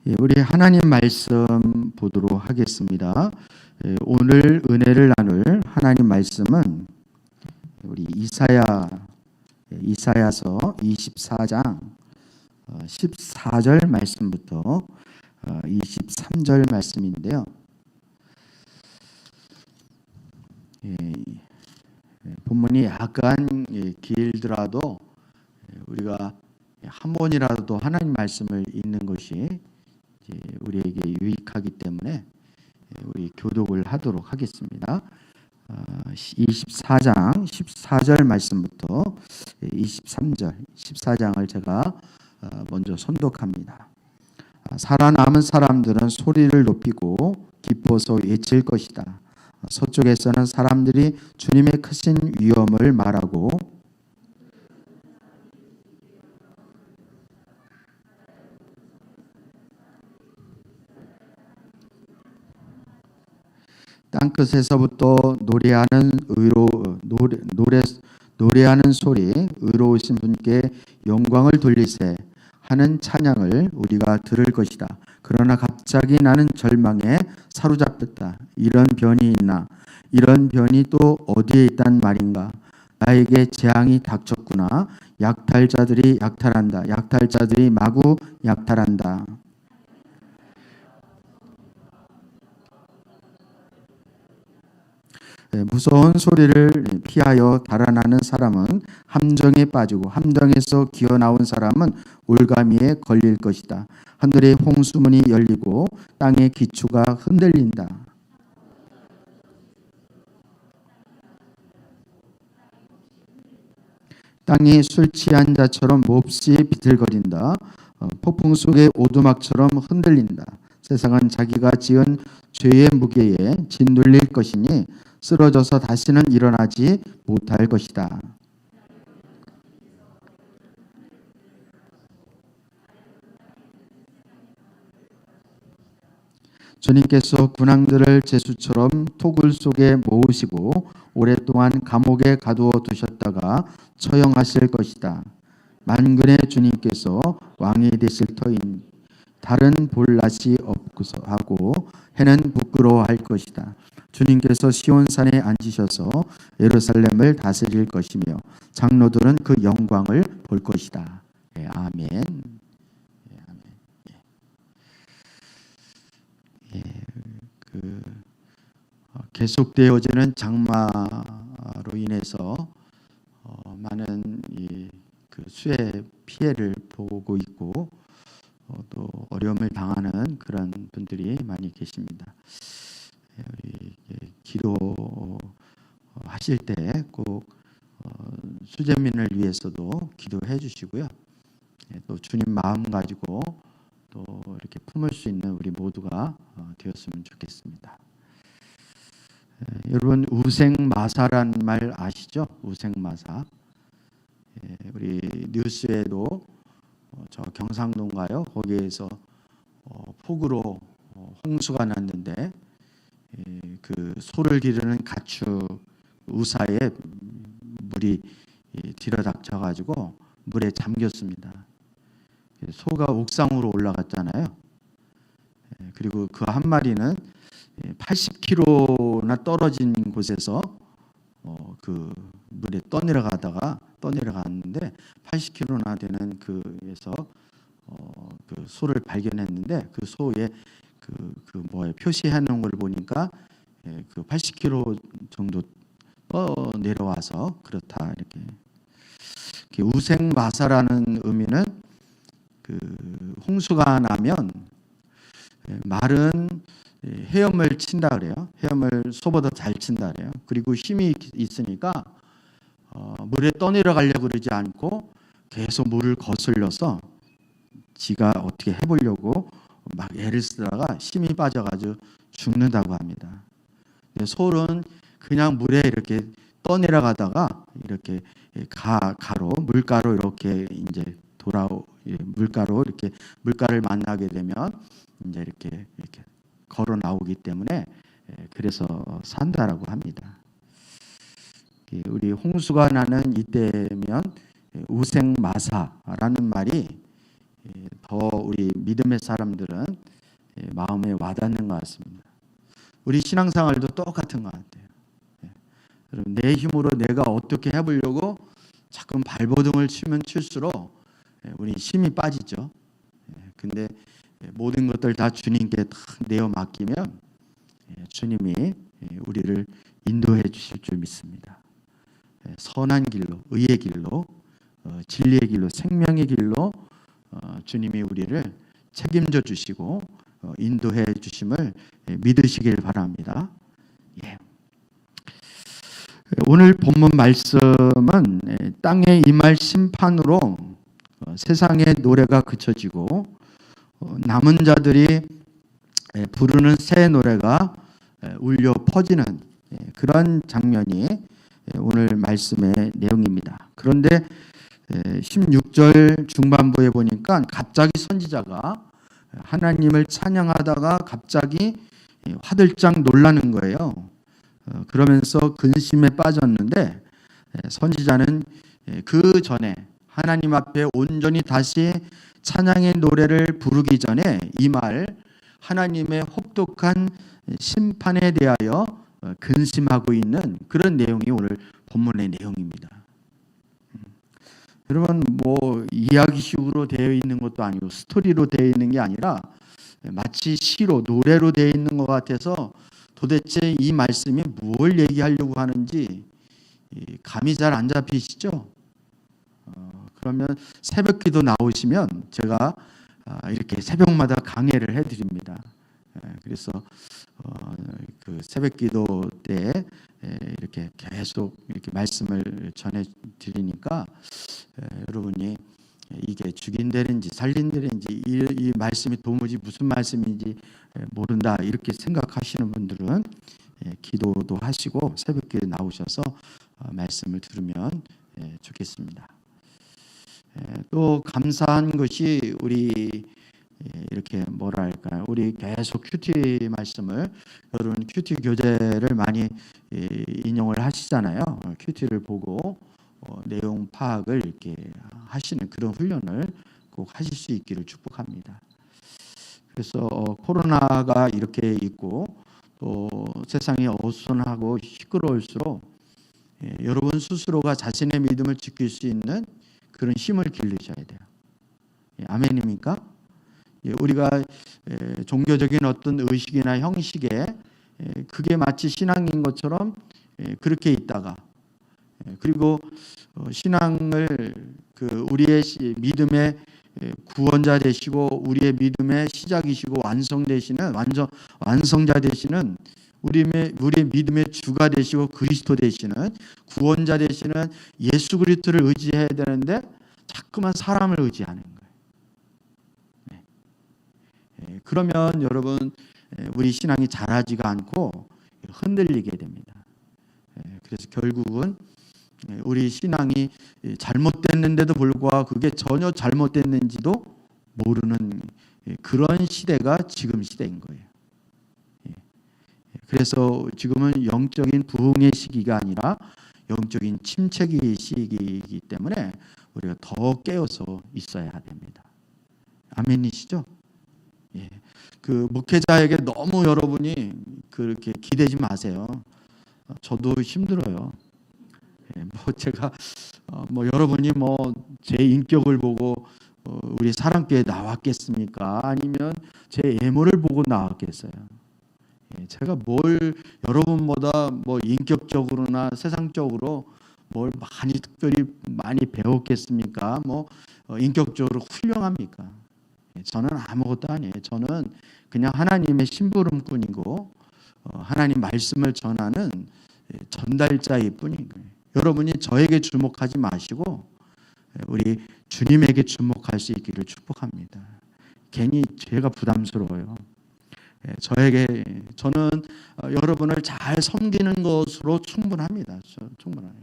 우리 하나님 말씀 보도록 하겠습니다. 오늘 은혜를 나눌 하나님 말씀은 우리 이사야서 24장 14절 말씀부터 23절 말씀인데요. 본문이 약간 길더라도 우리가 한 번이라도 하나님 말씀을 읽는 것이 우리에게 유익하기 때문에 우리 교독을 하도록 하겠습니다. 24장 14절 말씀부터 23절 14장을 제가 먼저 선독합니다. 살아남은 사람들은 소리를 높이고 기뻐서 외칠 것이다. 서쪽에서는 사람들이 주님의 크신 위엄을 말하고 땅끝에서부터 노래하는 소리, 의로우신 분께 영광을 돌리세 하는 찬양을 우리가 들을 것이다. 그러나 갑자기 나는 절망에 사로잡혔다. 이런 변이 있나? 이런 변이 또 어디에 있단 말인가? 나에게 재앙이 닥쳤구나. 약탈자들이 약탈한다. 약탈자들이 마구 약탈한다. 무서운 소리를 피하여 달아나는 사람은 함정에 빠지고 함정에서 기어나온 사람은 올가미에 걸릴 것이다. 하늘의 홍수문이 열리고 땅의 기초가 흔들린다. 땅이 술 취한 자처럼 몹시 비틀거린다. 폭풍 속의 오두막처럼 흔들린다. 세상은 자기가 지은 죄의 무게에 짓눌릴 것이니 쓰러져서 다시는 일어나지 못할 것이다. 주님께서 군왕들을 제수처럼 토굴 속에 모으시고 오랫동안 감옥에 가두어 두셨다가 처형하실 것이다. 만군의 주님께서 왕이 되실 터인 달은 볼낯이 없고서 하고 해는 부끄러워할 것이다. 주님께서 시온산에 앉으셔서 예루살렘을 다스릴 것이며 장로들은 그 영광을 볼 것이다. 아멘. 계속되어지는 장마로 인해서 많은 수해 피해를 보고 있고 또 어려움을 당하는 그런 분들이 많이 계십니다. 기도하실 때 꼭 수재민을 위해서도 기도해 주시고요. 또 주님 마음 가지고 또 이렇게 품을 수 있는 우리 모두가 되었으면 좋겠습니다. 여러분 우생마사란 말 아시죠? 우생마사. 우리 뉴스에도 저 경상도인가요? 거기에서 폭우로 홍수가 났는데 그 소를 기르는 가축 우사에 물이 들여닥쳐 가지고 물에 잠겼습니다. 소가 옥상으로 올라갔잖아요. 그리고 그 한 마리는 80km나 떨어진 곳에서 그 물에 떠내려갔는데 80km나 되는 그에서 그 소를 발견했는데 그 소에 표시해 놓은 걸 보니까 그 80km 정도 내려와서 그렇다 이렇게. 우생마사라는 의미는 그 홍수가 나면 말은 헤엄을 친다 그래요. 헤엄을 소보다 잘 친다 그래요. 그리고 힘이 있으니까 물에 떠내려가려고 그러지 않고 계속 물을 거슬려서 지가 어떻게 해보려고 막 애를 쓰다가 힘이 빠져가지고 죽는다고 합니다. 소는 그냥 물에 이렇게 떠내려가다가 이렇게 물가로 이렇게 이제 물가를 만나게 되면 이제 이렇게 걸어 나오기 때문에 그래서 산다라고 합니다. 우리 홍수가 나는 이때면 우생마사라는 말이 더 우리 믿음의 사람들은 마음에 와닿는 것 같습니다. 우리 신앙생활도 똑같은 것 같아요. 여러분, 내 힘으로 내가 어떻게 해보려고 자꾸 발버둥을 치면 칠수록 우리 힘이 빠지죠. 근데 모든 것들 다 주님께 다 내어 맡기면 주님이 우리를 인도해 주실 줄 믿습니다. 선한 길로, 의의 길로, 진리의 길로, 생명의 길로 주님이 우리를 책임져 주시고 인도해 주심을 믿으시길 바랍니다. 오늘 본문 말씀은 땅에 임할 심판으로 세상의 노래가 그쳐지고 남은 자들이 부르는 새 노래가 울려 퍼지는 그런 장면이 오늘 말씀의 내용입니다. 그런데 16절 중반부에 보니까 갑자기 선지자가 하나님을 찬양하다가 갑자기 화들짝 놀라는 거예요. 그러면서 근심에 빠졌는데 선지자는 그 전에 하나님 앞에 온전히 다시 찬양의 노래를 부르기 전에 이 말 하나님의 혹독한 심판에 대하여 근심하고 있는 그런 내용이 오늘 본문의 내용입니다. 여러분, 이야기식으로 되어 있는 것도 아니고 스토리로 되어 있는 게 아니라 마치 시로 노래로 되어 있는 것 같아서 도대체 이 말씀이 뭘 얘기하려고 하는지 감이 잘 안 잡히시죠? 그러면 새벽기도 나오시면 제가 이렇게 새벽마다 강해를 해드립니다. 그래서 그 새벽기도 때 이렇게 계속 이렇게 말씀을 전해드리니까 여러분이 이게 죽인다는지 살린다는지 이 말씀이 도무지 무슨 말씀인지 모른다 이렇게 생각하시는 분들은 기도도 하시고 새벽기에 나오셔서 말씀을 들으면 좋겠습니다. 또 감사한 것이 우리 이렇게 우리 계속 큐티 말씀을 여러분 큐티 교재를 많이 인용을 하시잖아요. 큐티를 보고 내용 파악을 이렇게 하시는 그런 훈련을 꼭 하실 수 있기를 축복합니다. 그래서 코로나가 이렇게 있고 또 세상이 어수선하고 시끄러울수록 여러분 스스로가 자신의 믿음을 지킬 수 있는 그런 힘을 길러셔야 돼요. 아멘입니까? 우리가 종교적인 어떤 의식이나 형식에 그게 마치 신앙인 것처럼 그렇게 있다가 그리고 신앙을 우리의 믿음의 구원자 되시고 우리의 믿음의 시작이시고 완성자 되시는 우리의 믿음의 주가 되시고 그리스도 되시는 구원자 되시는 예수 그리스도를 의지해야 되는데 자꾸만 사람을 의지하는 거예요. 그러면 여러분 우리 신앙이 자라지가 않고 흔들리게 됩니다. 그래서 결국은 우리 신앙이 잘못됐는데도 불구하고 그게 전혀 잘못됐는지도 모르는 그런 시대가 지금 시대인 거예요. 그래서 지금은 영적인 부흥의 시기가 아니라 영적인 침체기 시기이기 때문에 우리가 더 깨어서 있어야 됩니다. 아멘이시죠? 그 목회자에게 너무 여러분이 그렇게 기대지 마세요. 저도 힘들어요. 제가 여러분이 제 인격을 보고 우리 사랑교회 나왔겠습니까? 아니면 제 외모를 보고 나왔겠어요? 제가 여러분보다 인격적으로나 세상적으로 뭘 특별히 많이 배웠겠습니까? 인격적으로 훌륭합니까? 저는 아무것도 아니에요. 저는 그냥 하나님의 심부름꾼이고 하나님 말씀을 전하는 전달자일 뿐인 거예요. 여러분이 저에게 주목하지 마시고 우리 주님에게 주목할 수 있기를 축복합니다. 괜히 제가 부담스러워요. 저는 여러분을 잘 섬기는 것으로 충분합니다. 충분해요.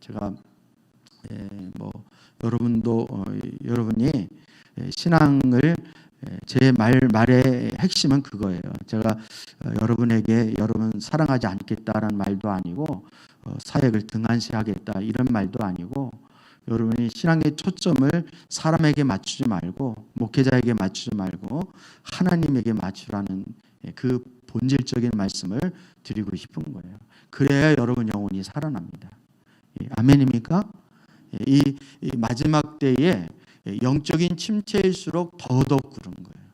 제가 여러분이 신앙을 제 말의 핵심은 그거예요. 제가 여러분에게 여러분 사랑하지 않겠다라는 말도 아니고 사역을 등한시하겠다 이런 말도 아니고 여러분이 신앙의 초점을 사람에게 맞추지 말고 목회자에게 맞추지 말고 하나님에게 맞추라는 그 본질적인 말씀을 드리고 싶은 거예요. 그래야 여러분 영혼이 살아납니다. 아멘입니까? 이 마지막 때에 영적인 침체일수록 더더욱 그런 거예요.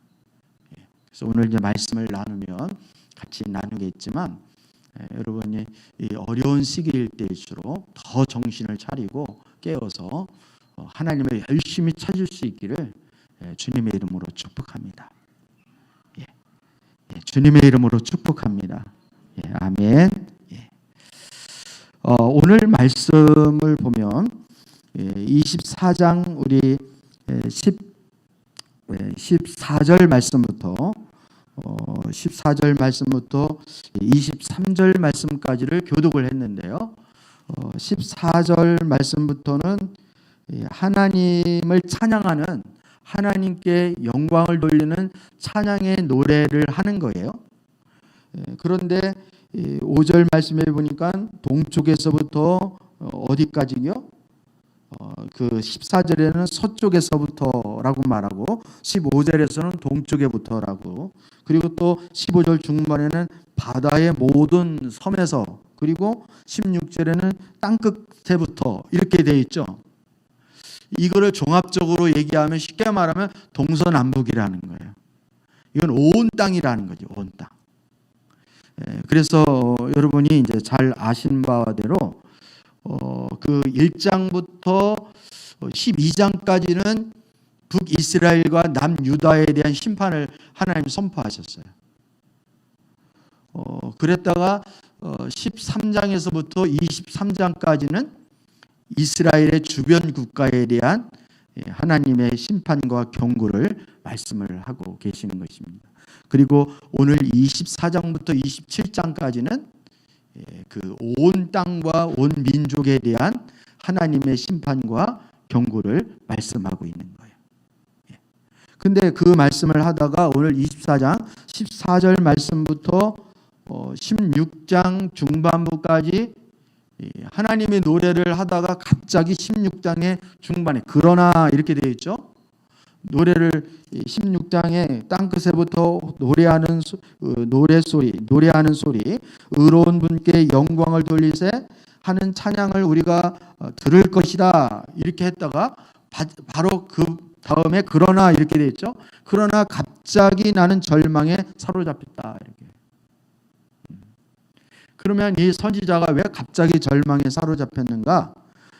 그래서 오늘 이제 말씀을 나누면 같이 나누겠지만 여러분이 이 어려운 시기일 때일수록 더 정신을 차리고 깨어서 하나님을 열심히 찾을 수 있기를 주님의 이름으로 축복합니다. 주님의 이름으로 축복합니다. 아멘. 오늘 말씀을 보면 24장 우리 14절 말씀부터 14절 말씀부터 23절 말씀까지를 교독을 했는데요. 14절 말씀부터는 하나님을 찬양하는 하나님께 영광을 돌리는 찬양의 노래를 하는 거예요. 그런데 5절 말씀에 보니까 동쪽에서부터 어디까지요? 그 14절에는 서쪽에서부터라고 말하고 15절에서는 동쪽에부터라고, 그리고 또 15절 중반에는 바다의 모든 섬에서, 그리고 16절에는 땅끝에부터 이렇게 되어 있죠. 이거를 종합적으로 얘기하면 쉽게 말하면 동서남북이라는 거예요. 이건 온 땅이라는 거죠. 온 땅. 그래서 여러분이 이제 잘 아신 바대로 그 1장부터 12장까지는 북이스라엘과 남유다에 대한 심판을 하나님 선포하셨어요. 그랬다가 13장에서부터 23장까지는 이스라엘의 주변 국가에 대한 하나님의 심판과 경고를 말씀을 하고 계시는 것입니다. 그리고 오늘 24장부터 27장까지는 그 온 땅과 온 민족에 대한 하나님의 심판과 경고를 말씀하고 있는 거예요. 근데 그 말씀을 하다가 오늘 24장 14절 말씀부터 16장 중반부까지 하나님의 노래를 하다가 갑자기 16장의 중반에 그러나 이렇게 되어 있죠. 노래를 16장에 땅끝에부터 노래하는 노래하는 소리, 의로운 분께 영광을 돌리세 하는 찬양을 우리가 들을 것이다 이렇게 했다가 바로 그 다음에 그러나 이렇게 되어 있죠. 그러나 갑자기 나는 절망에 사로잡혔다 이렇게. 그러면 이 선지자가 왜 갑자기 절망에 사로잡혔는가?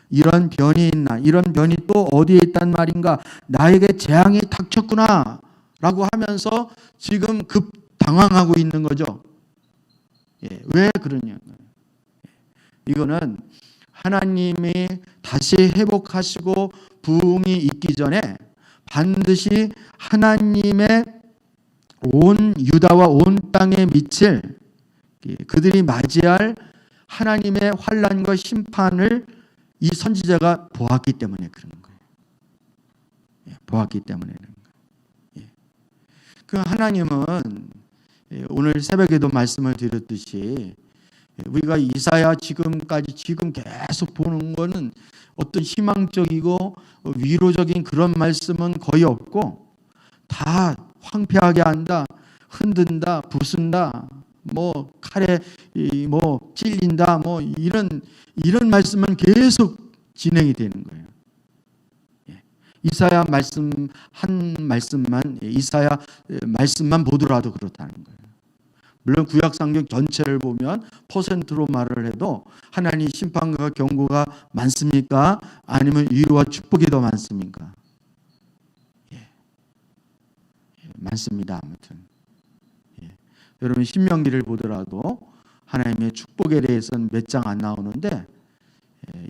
이런 변이 있나? 이런 변이 또 어디에 있단 말인가? 나에게 재앙이 닥쳤구나 라고 하면서 지금 급 당황하고 있는 거죠. 왜 그러냐? 이거는 하나님이 다시 회복하시고 부흥이 있기 전에 반드시 하나님의 온 유다와 온 땅에 미칠 그들이 맞이할 하나님의 환난과 심판을 이 선지자가 보았기 때문에 그런 거예요. 보았기 때문에 그런 거예요. 그 하나님은 오늘 새벽에도 말씀을 드렸듯이 우리가 이사야 지금 계속 보는 거는 어떤 희망적이고 위로적인 그런 말씀은 거의 없고 다 황폐하게 한다, 흔든다, 부순다, 뭐 칼에 뭐 찔린다, 뭐 이런 말씀만 계속 진행이 되는 거예요. 이사야 말씀 한 말씀만 이사야 말씀만 보더라도 그렇다는 거예요. 물론 구약 성경 전체를 보면 퍼센트로 말을 해도 하나님 심판과 경고가 많습니까? 아니면 위로와 축복이 더 많습니까? 많습니다. 아무튼 여러분 신명기를 보더라도 하나님의 축복에 대해서는 몇 장 안 나오는데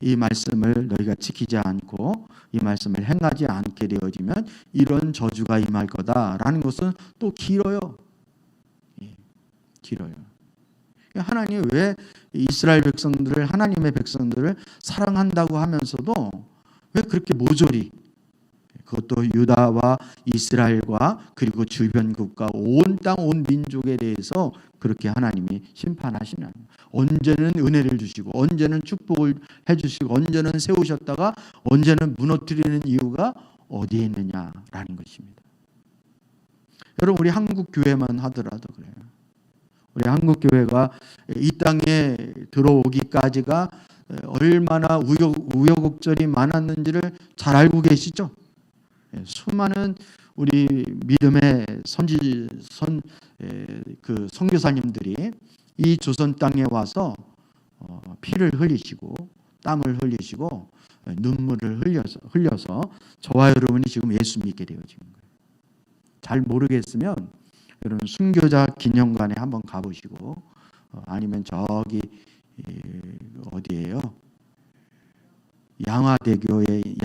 이 말씀을 너희가 지키지 않고 이 말씀을 행하지 않게 되어지면 이런 저주가 임할 거다라는 것은 또 길어요. 길어요. 하나님이 왜 이스라엘 백성들을, 하나님의 백성들을 사랑한다고 하면서도 왜 그렇게 모조리 그것도 유다와 이스라엘과 그리고 주변 국가 온 땅 온 민족에 대해서 그렇게 하나님이 심판하시는, 언제는 은혜를 주시고 언제는 축복을 해주시고 언제는 세우셨다가 언제는 무너뜨리는 이유가 어디에 있느냐라는 것입니다. 여러분, 우리 한국 교회만 하더라도 그래요. 우리 한국 교회가 이 땅에 들어오기까지가 얼마나 우여곡절이 많았는지를 잘 알고 계시죠? 수많은 우리 믿음의 그 선교사님들이 이 조선 땅에 와서 피를 흘리시고 땀을 흘리시고 눈물을 흘려서 저와 여러분이 지금 예수 믿게 되어진 거예요. 잘 모르겠으면 여러분 순교자 기념관에 한번 가보시고 아니면 저기 어디예요? 양화대교의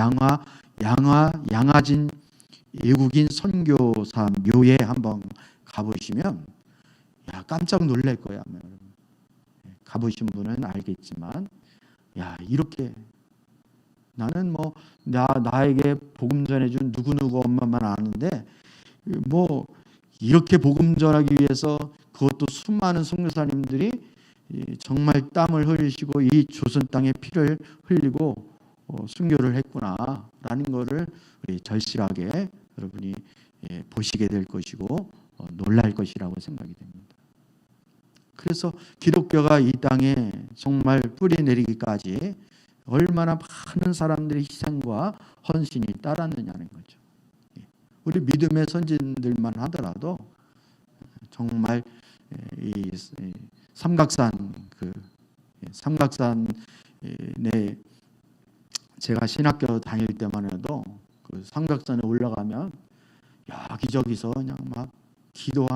양화진 외국인 선교사 묘에 한번 가보시면 깜짝 놀랄 거야. 가보신 분은 알겠지만 이렇게 나는 나에게 복음 전해준 누구누구 엄마만 아는데 이렇게 복음 전하기 위해서 그것도 수많은 선교사님들이 정말 땀을 흘리시고 이 조선 땅에 피를 흘리고 순교를 했구나라는 것을 절실하게 여러분이 보시게 될 것이고 놀랄 것이라고 생각이 됩니다. 그래서 기독교가 이 땅에 정말 뿌리 내리기까지 얼마나 많은 사람들의 희생과 헌신이 따랐느냐는 거죠. 우리 믿음의 선진들만 하더라도 정말 이 삼각산에 제가 신학교 다닐 때만 해도 그 삼각산에 올라가면 여기저기서 그냥 막 기도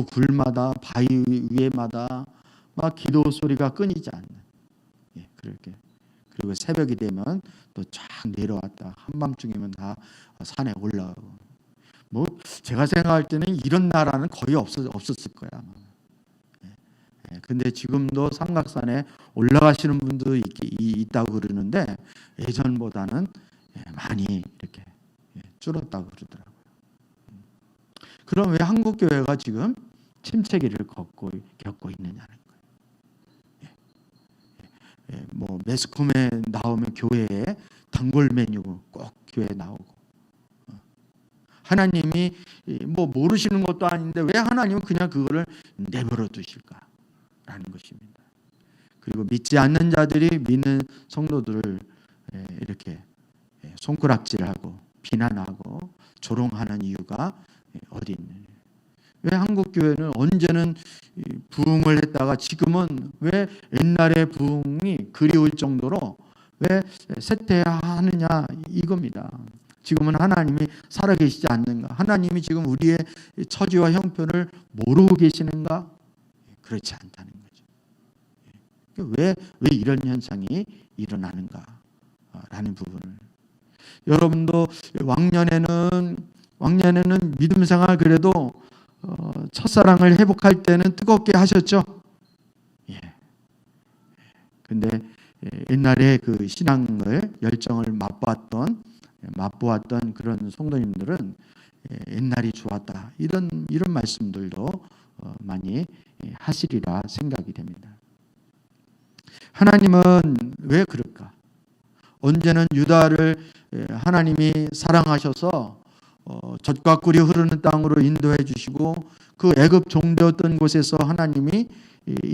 굴마다 바위 위에마다 막 기도 소리가 끊이지 않는 그렇게. 그리고 새벽이 되면 또 쫙 내려왔다 한밤중이면 다 산에 올라가고. 제가 생각할 때는 이런 나라는 거의 없었을 거야. 근데 지금도 삼각산에 올라가시는 분도 있다고 그러는데 예전보다는 많이 이렇게 줄었다고 그러더라고요. 그럼 왜 한국 교회가 지금 침체기를 겪고 있느냐는 거예요. 매스컴에 나오면 교회에 단골 메뉴 꼭 교회에 나오고, 하나님이 모르시는 것도 아닌데 왜 하나님은 그냥 그거를 내버려 두실까라는 것입니다. 그리고 믿지 않는 자들이 믿는 성도들을 이렇게 손가락질하고 비난하고 조롱하는 이유가 어디 있느냐. 왜 한국 교회는 언제는 부흥을 했다가 지금은 왜 옛날의 부흥이 그리울 정도로 왜 쇠퇴하느냐 이겁니다. 지금은 하나님이 살아계시지 않는가? 하나님이 지금 우리의 처지와 형편을 모르고 계시는가? 그렇지 않다는 거죠. 왜 이런 현상이 일어나는가? 라는 부분을 여러분도 왕년에는 믿음 생활 그래도 첫사랑을 회복할 때는 뜨겁게 하셨죠. 근데 옛날에 그 신앙을 열정을 맛보았던 그런 성도님들은 옛날이 좋았다 이런 말씀들도 많이 하시리라 생각이 됩니다. 하나님은 왜 그럴까? 언제는 유다를 하나님이 사랑하셔서 젖과 꿀이 흐르는 땅으로 인도해 주시고 그 애굽 종되었던 곳에서 하나님이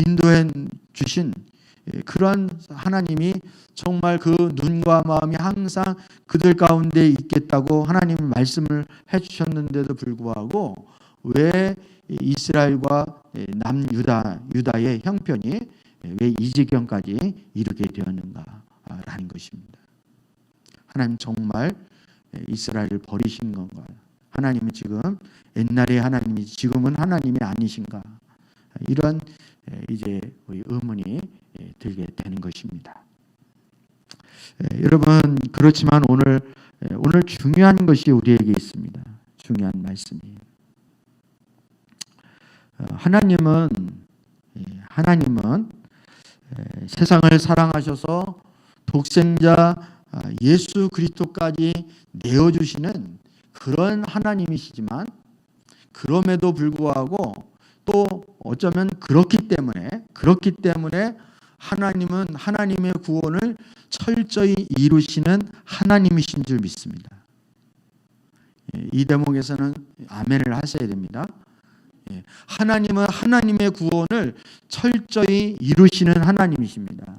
인도해 주신 그러한 하나님이 정말 그 눈과 마음이 항상 그들 가운데 있겠다고 하나님이 말씀을 해주셨는데도 불구하고 왜 이스라엘과 남유다의 형편이 왜 이 지경까지 이르게 되었는가라는 것입니다. 하나님 정말 이스라엘을 버리신 건가요? 하나님이 지금 옛날에 하나님이 지금은 하나님이 아니신가? 이런 이제 의문이 들게 되는 것입니다. 여러분 그렇지만 오늘 중요한 것이 우리에게 있습니다. 중요한 말씀이 하나님은 세상을 사랑하셔서 독생자 예수 그리스도까지 내어주시는 그런 하나님이시지만, 그럼에도 불구하고 또 어쩌면 그렇기 때문에 하나님은 하나님의 구원을 철저히 이루시는 하나님이신 줄 믿습니다. 이 대목에서는 아멘을 하셔야 됩니다. 하나님은 하나님의 구원을 철저히 이루시는 하나님이십니다.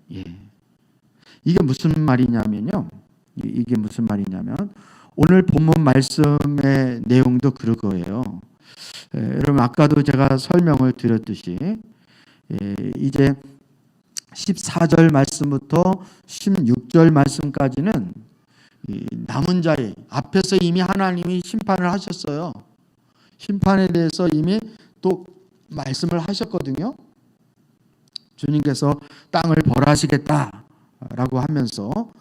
이게 무슨 말이냐면요. 오늘 본문 말씀의 내용도 그거예요. 여러분, 아까도 제가 설명을 드렸듯이 이제 14절 말씀부터 16절 말씀까지는 남은 자의 앞에서 이미 하나님이 심판을 하셨어요. 심판에 대해서 이미 또 말씀을 하셨거든요. 주님께서 땅을 벌하시겠다라고 하면서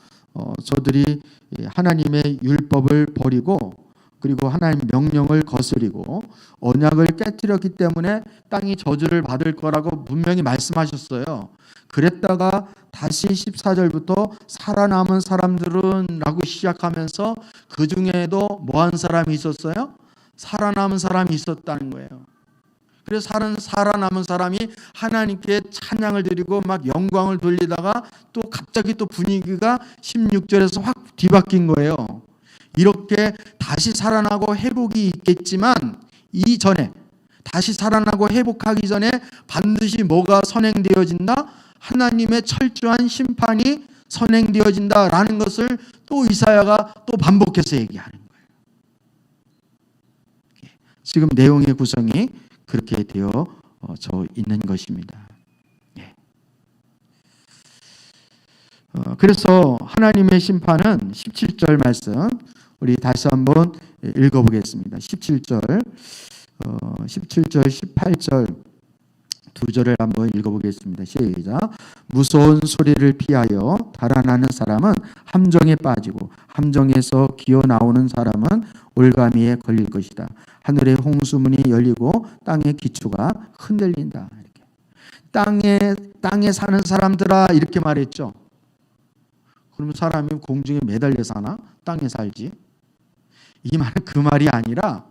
저들이 하나님의 율법을 버리고, 그리고 하나님 명령을 거스리고 언약을 깨뜨렸기 때문에 땅이 저주를 받을 거라고 분명히 말씀하셨어요. 그랬다가 다시 14절부터 살아남은 사람들은 라고 시작하면서 그 중에도 뭐한 사람이 있었어요? 살아남은 사람이 있었다는 거예요. 그래서 살아남은 사람이 하나님께 찬양을 드리고 막 영광을 돌리다가 또 갑자기 또 분위기가 16절에서 확 뒤바뀐 거예요. 이렇게 다시 살아나고 회복이 있겠지만, 이전에 다시 살아나고 회복하기 전에 반드시 뭐가 선행되어진다? 하나님의 철저한 심판이 선행되어진다라는 것을 또 이사야가 또 반복해서 얘기하는 거예요. 지금 내용의 구성이 그렇게 되어져 있는 것입니다. 그래서 하나님의 심판은 17절 말씀 우리 다시 한번 읽어보겠습니다. 17절, 18절 두 절을 한번 읽어보겠습니다. 시작. 무서운 소리를 피하여 달아나는 사람은 함정에 빠지고, 함정에서 기어 나오는 사람은 올가미에 걸릴 것이다. 하늘의 홍수문이 열리고 땅의 기초가 흔들린다. 이렇게. 땅에 사는 사람들아, 이렇게 말했죠. 그러면 사람이 공중에 매달려 사나? 땅에 살지. 이 말은 그 말이 아니라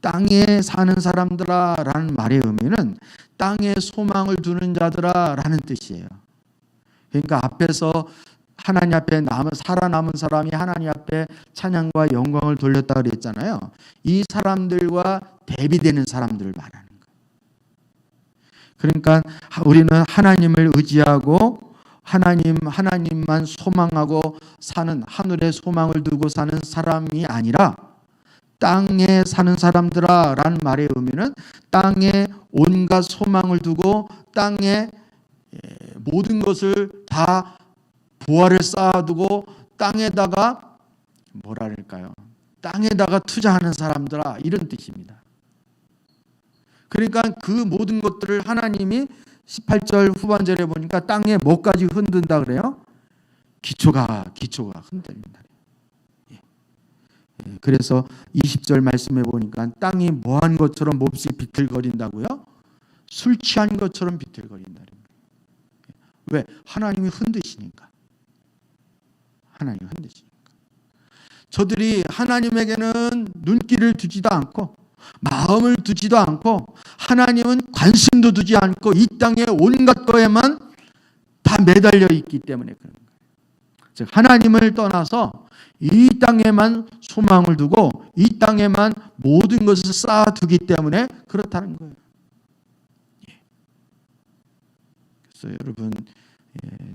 땅에 사는 사람들아 라는 말의 의미는 땅에 소망을 두는 자들아 라는 뜻이에요. 그러니까 앞에서 하나님 앞에 살아남은 사람이 하나님 앞에 찬양과 영광을 돌렸다 그랬잖아요. 이 사람들과 대비되는 사람들을 말하는 거예요. 그러니까 우리는 하나님을 의지하고 하나님만 소망하고 사는, 하늘에 소망을 두고 사는 사람이 아니라 땅에 사는 사람들아 라는 말의 의미는 땅에 온갖 소망을 두고 땅에 모든 것을 다 부활을 쌓아두고 땅에다가 뭐랄까요? 땅에다가 투자하는 사람들아, 이런 뜻입니다. 그러니까 그 모든 것들을 하나님이 18절 후반절에 보니까 땅에 뭐까지 흔든다 그래요? 기초가 흔들린다. 그래서 20절 말씀해 보니까 땅이 뭐한 것처럼 몹시 비틀거린다고요? 술 취한 것처럼 비틀거린다. 왜? 하나님이 흔드시니까. 저들이 하나님에게는 눈길을 두지도 않고 마음을 두지도 않고 하나님은 관심도 두지 않고 이 땅의 온갖 거에만 다 매달려 있기 때문에 그런 거예요. 즉 하나님을 떠나서 이 땅에만 소망을 두고 이 땅에만 모든 것을 쌓아두기 때문에 그렇다는 거예요. 그래서 여러분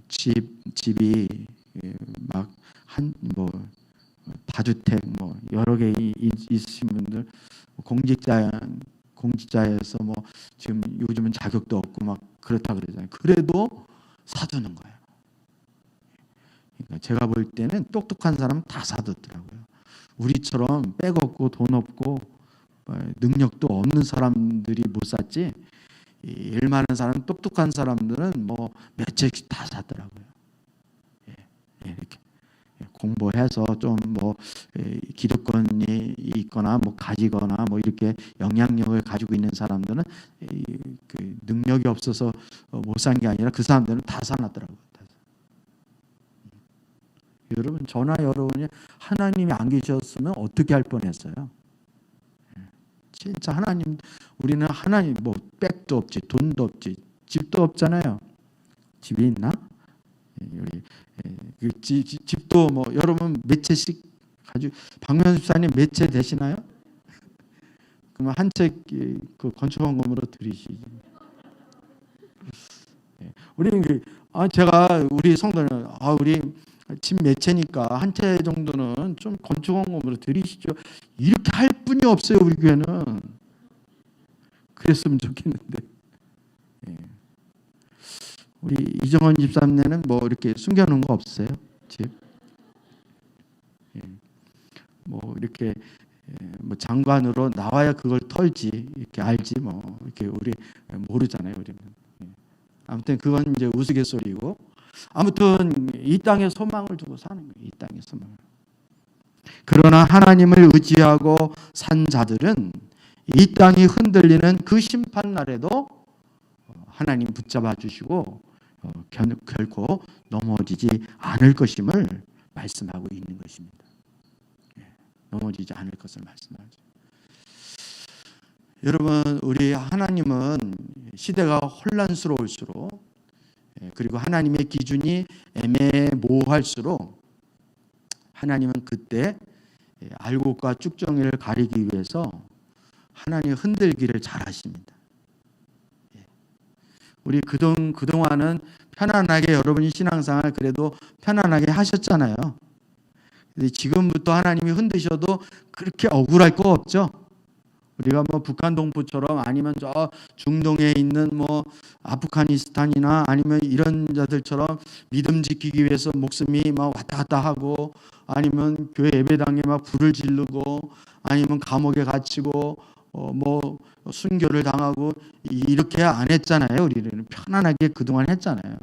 집이 막 다주택 여러 개 있으신 분들, 공직자에서 지금 요즘은 자격도 없고 막 그렇다 그러잖아요. 그래도 사두는 거예요. 그러니까 제가 볼 때는 똑똑한 사람 다 사두더라고요. 우리처럼 백 없고 돈 없고 능력도 없는 사람들이 못 샀지, 일 많은 사람, 똑똑한 사람들은 몇 채씩 다 사더라고요. 이렇게 공부해서 좀 기득권이 있거나 가지거나 이렇게 영향력을 가지고 있는 사람들은 그 능력이 없어서 못 산 게 아니라 그 사람들은 다 사놨더라고요. 여러분 저나 여러분이 하나님이 안 계셨으면 어떻게 할 뻔했어요? 진짜 하나님, 우리는 하나님 뭐 백도 없지, 돈도 없지, 집도 없잖아요. 집이 있나? 우리 집도 뭐 여러분 몇 채씩 가지고, 박명수 집사님 몇 채 되시나요? 그러면 한 채 그 건축원금으로 드리시죠. 우리는 제가 우리 성도는 우리 집 몇 채니까 한 채 정도는 좀 건축원금으로 드리시죠. 이렇게 할 뿐이 없어요, 우리 교회는. 그랬으면 좋겠는데. 우리 이정원 집사님네는 뭐 이렇게 숨겨놓은 거 없어요? 집? 뭐 이렇게 뭐 장관으로 나와야 그걸 털지, 이렇게 알지 뭐 이렇게 우리 모르잖아요, 우리는. 아무튼 그건 이제 우스갯소리고, 아무튼 이 땅에 소망을 두고 사는 거예요. 이 땅에 소망을. 그러나 하나님을 의지하고 산 자들은 이 땅이 흔들리는 그 심판 날에도 하나님 붙잡아 주시고 결코 넘어지지 않을 것임을 말씀하고 있는 것입니다. 넘어지지 않을 것을 말씀하죠. 여러분, 우리 하나님은 시대가 혼란스러울수록, 그리고 하나님의 기준이 애매모호할수록 하나님은 그때 알곡과 쭉정이를 가리기 위해서 하나님 흔들기를 잘하십니다. 우리 그동안은 편안하게 여러분이 신앙생활 그래도 편안하게 하셨잖아요. 근데 지금부터 하나님이 흔드셔도 그렇게 억울할 거 없죠. 우리가 뭐 북한 동포처럼, 아니면 저 중동에 있는 뭐 아프가니스탄이나 아니면 이런 자들처럼 믿음 지키기 위해서 목숨이 막 왔다 갔다 하고, 아니면 교회 예배당에 막 불을 지르고, 아니면 감옥에 갇히고 뭐 순교를 당하고, 이렇게 안 했잖아요. 우리는 편안하게 그동안 했잖아요.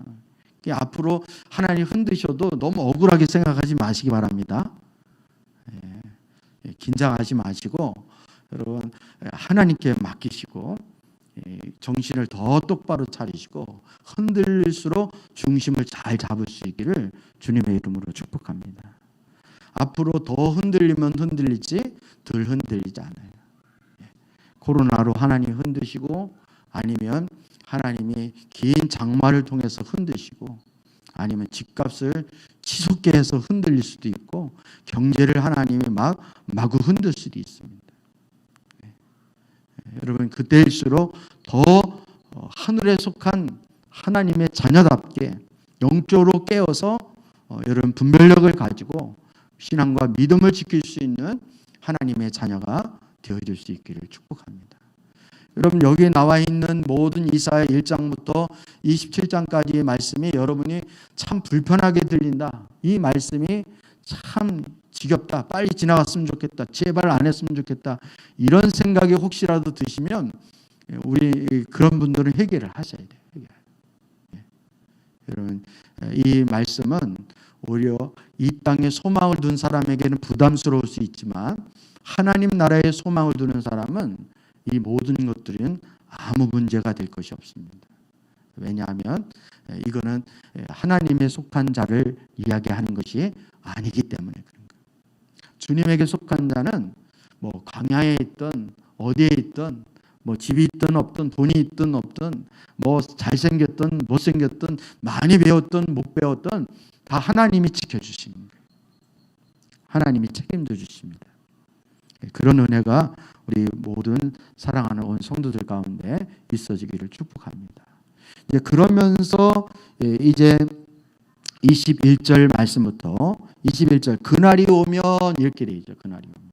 앞으로 하나님 흔드셔도 너무 억울하게 생각하지 마시기 바랍니다. 긴장하지 마시고 여러분 하나님께 맡기시고 정신을 더 똑바로 차리시고 흔들릴수록 중심을 잘 잡을 수 있기를 주님의 이름으로 축복합니다. 앞으로 더 흔들리면 흔들리지 덜 흔들리지 않아요. 코로나로 하나님 흔드시고, 아니면 하나님이 긴 장마를 통해서 흔드시고, 아니면 집값을 치솟게 해서 흔들릴 수도 있고, 경제를 하나님이 마구 흔들 수도 있습니다. 여러분 그때일수록 더 하늘에 속한 하나님의 자녀답게 영적으로 깨어서 여러분 분별력을 가지고 신앙과 믿음을 지킬 수 있는 하나님의 자녀가 되어질 수 있기를 축복합니다. 여러분 여기에 나와 있는 모든 이사야 1장부터 27장까지의 말씀이 여러분이 참 불편하게 들린다, 이 말씀이 참 지겹다, 빨리 지나갔으면 좋겠다, 제발 안 했으면 좋겠다, 이런 생각이 혹시라도 드시면 우리 그런 분들은 회개를 하셔야 돼요. 여러분 이 말씀은 오히려 이 땅에 소망을 둔 사람에게는 부담스러울 수 있지만, 하나님 나라에 소망을 두는 사람은 이 모든 것들은 아무 문제가 될 것이 없습니다. 왜냐하면 이거는 하나님에 속한 자를 이야기하는 것이 아니기 때문에 그런 거예요. 주님에게 속한 자는 뭐 광야에 있든 어디에 있든, 뭐 집이 있든 없든, 돈이 있든 없든, 뭐 잘생겼든 못생겼든, 많이 배웠든 못 배웠든 다 하나님이 지켜주십니다. 하나님이 책임져 주십니다. 그런 은혜가 우리 모든 사랑하는 온 성도들 가운데 있어지기를 축복합니다. 이제 그러면서 이제 21절 말씀부터 21절, 그날이 오면 이렇게 되어 있죠. 그날이 오면.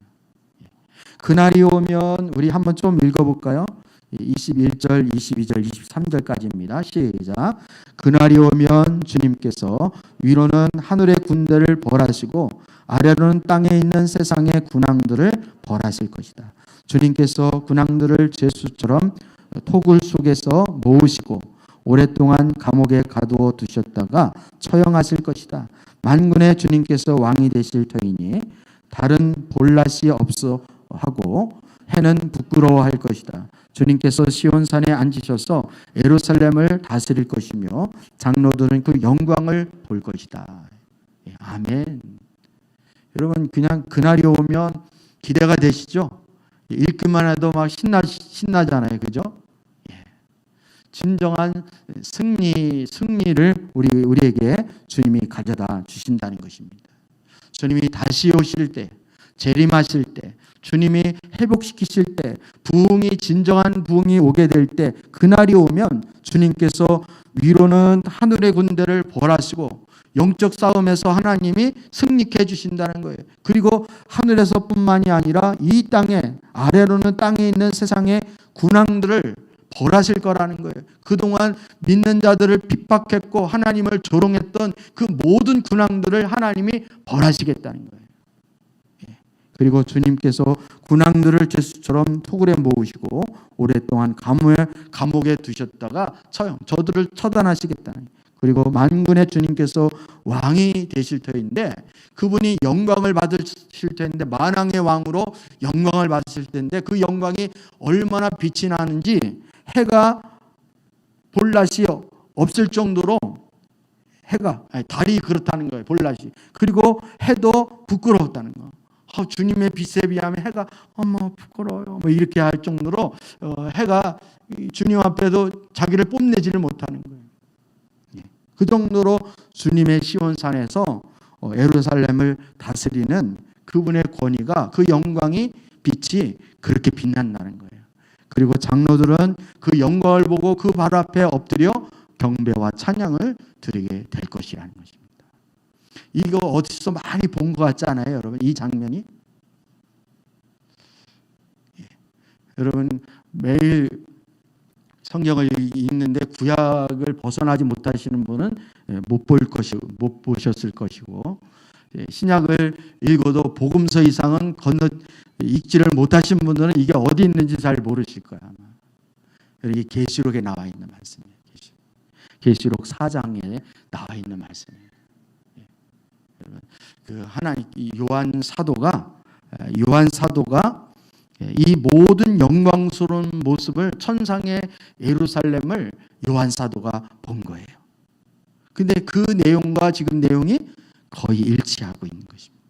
그날이 오면 우리 한번 좀 읽어볼까요? 21절, 22절, 23절까지입니다. 시작. 그날이 오면 주님께서 위로는 하늘의 군대를 벌하시고 아래로는 땅에 있는 세상의 군왕들을 벌하실 것이다. 주님께서 군왕들을 죄수처럼 토굴 속에서 모으시고 오랫동안 감옥에 가두어 두셨다가 처형하실 것이다. 만군의 주님께서 왕이 되실 터이니 다른 볼낯이 없어 하고 해는 부끄러워할 것이다. 주님께서 시온산에 앉으셔서 예루살렘을 다스릴 것이며 장로들은 그 영광을 볼 것이다. 아멘. 여러분 그냥 그날이 오면 기대가 되시죠? 읽기만 해도 막 신나잖아요. 그죠? 예. 진정한 승리를 우리에게 주님이 가져다 주신다는 것입니다. 주님이 다시 오실 때, 재림하실 때, 주님이 회복시키실 때, 진정한 부흥이 오게 될 때, 그날이 오면 주님께서 위로는 하늘의 군대를 벌하시고 영적 싸움에서 하나님이 승리케 해주신다는 거예요. 그리고 하늘에서뿐만이 아니라 이 땅에, 아래로는 땅에 있는 세상의 군왕들을 벌하실 거라는 거예요. 그동안 믿는 자들을 핍박했고 하나님을 조롱했던 그 모든 군왕들을 하나님이 벌하시겠다는 거예요. 그리고 주님께서 군왕들을 죄수처럼 토굴에 모으시고 오랫동안 감옥에 두셨다가 저들을 처단하시겠다는 거예요. 그리고 만군의 주님께서 왕이 되실 터인데 그분이 영광을 받으실 텐데 만왕의 왕으로 영광을 받으실 텐데 그 영광이 얼마나 빛이 나는지 해가 볼낮이 없을 정도로 달이 그렇다는 거예요. 볼낮이. 그리고 해도 부끄러웠다는 거예요. 주님의 빛에 비하면 해가 부끄러워요. 이렇게 할 정도로 해가 주님 앞에도 자기를 뽐내지를 못하는 거예요. 그 정도로 주님의 시온산에서 예루살렘을 다스리는 그분의 권위가 그 영광이 빛이 그렇게 빛난다는 거예요. 그리고 장로들은 그 영광을 보고 그 발 앞에 엎드려 경배와 찬양을 드리게 될 것이라는 것입니다. 이거 어디서 많이 본 것 같지 않아요, 여러분? 이 장면이? 여러분 매일 성경을 읽는데 구약을 벗어나지 못하시는 분은 못 보셨을 것이고 신약을 읽어도 복음서 이상은 읽지를 못하신 분들은 이게 어디 있는지 잘 모르실 거야. 아마. 이게 계시록에 나와 있는 말씀이에요. 계시록 4장에 나와 있는 말씀이에요. 그 하나님 요한 사도가 이 모든 영광스러운 모습을 천상의 예루살렘을 요한 사도가 본 거예요. 근데 그 내용과 지금 내용이 거의 일치하고 있는 것입니다.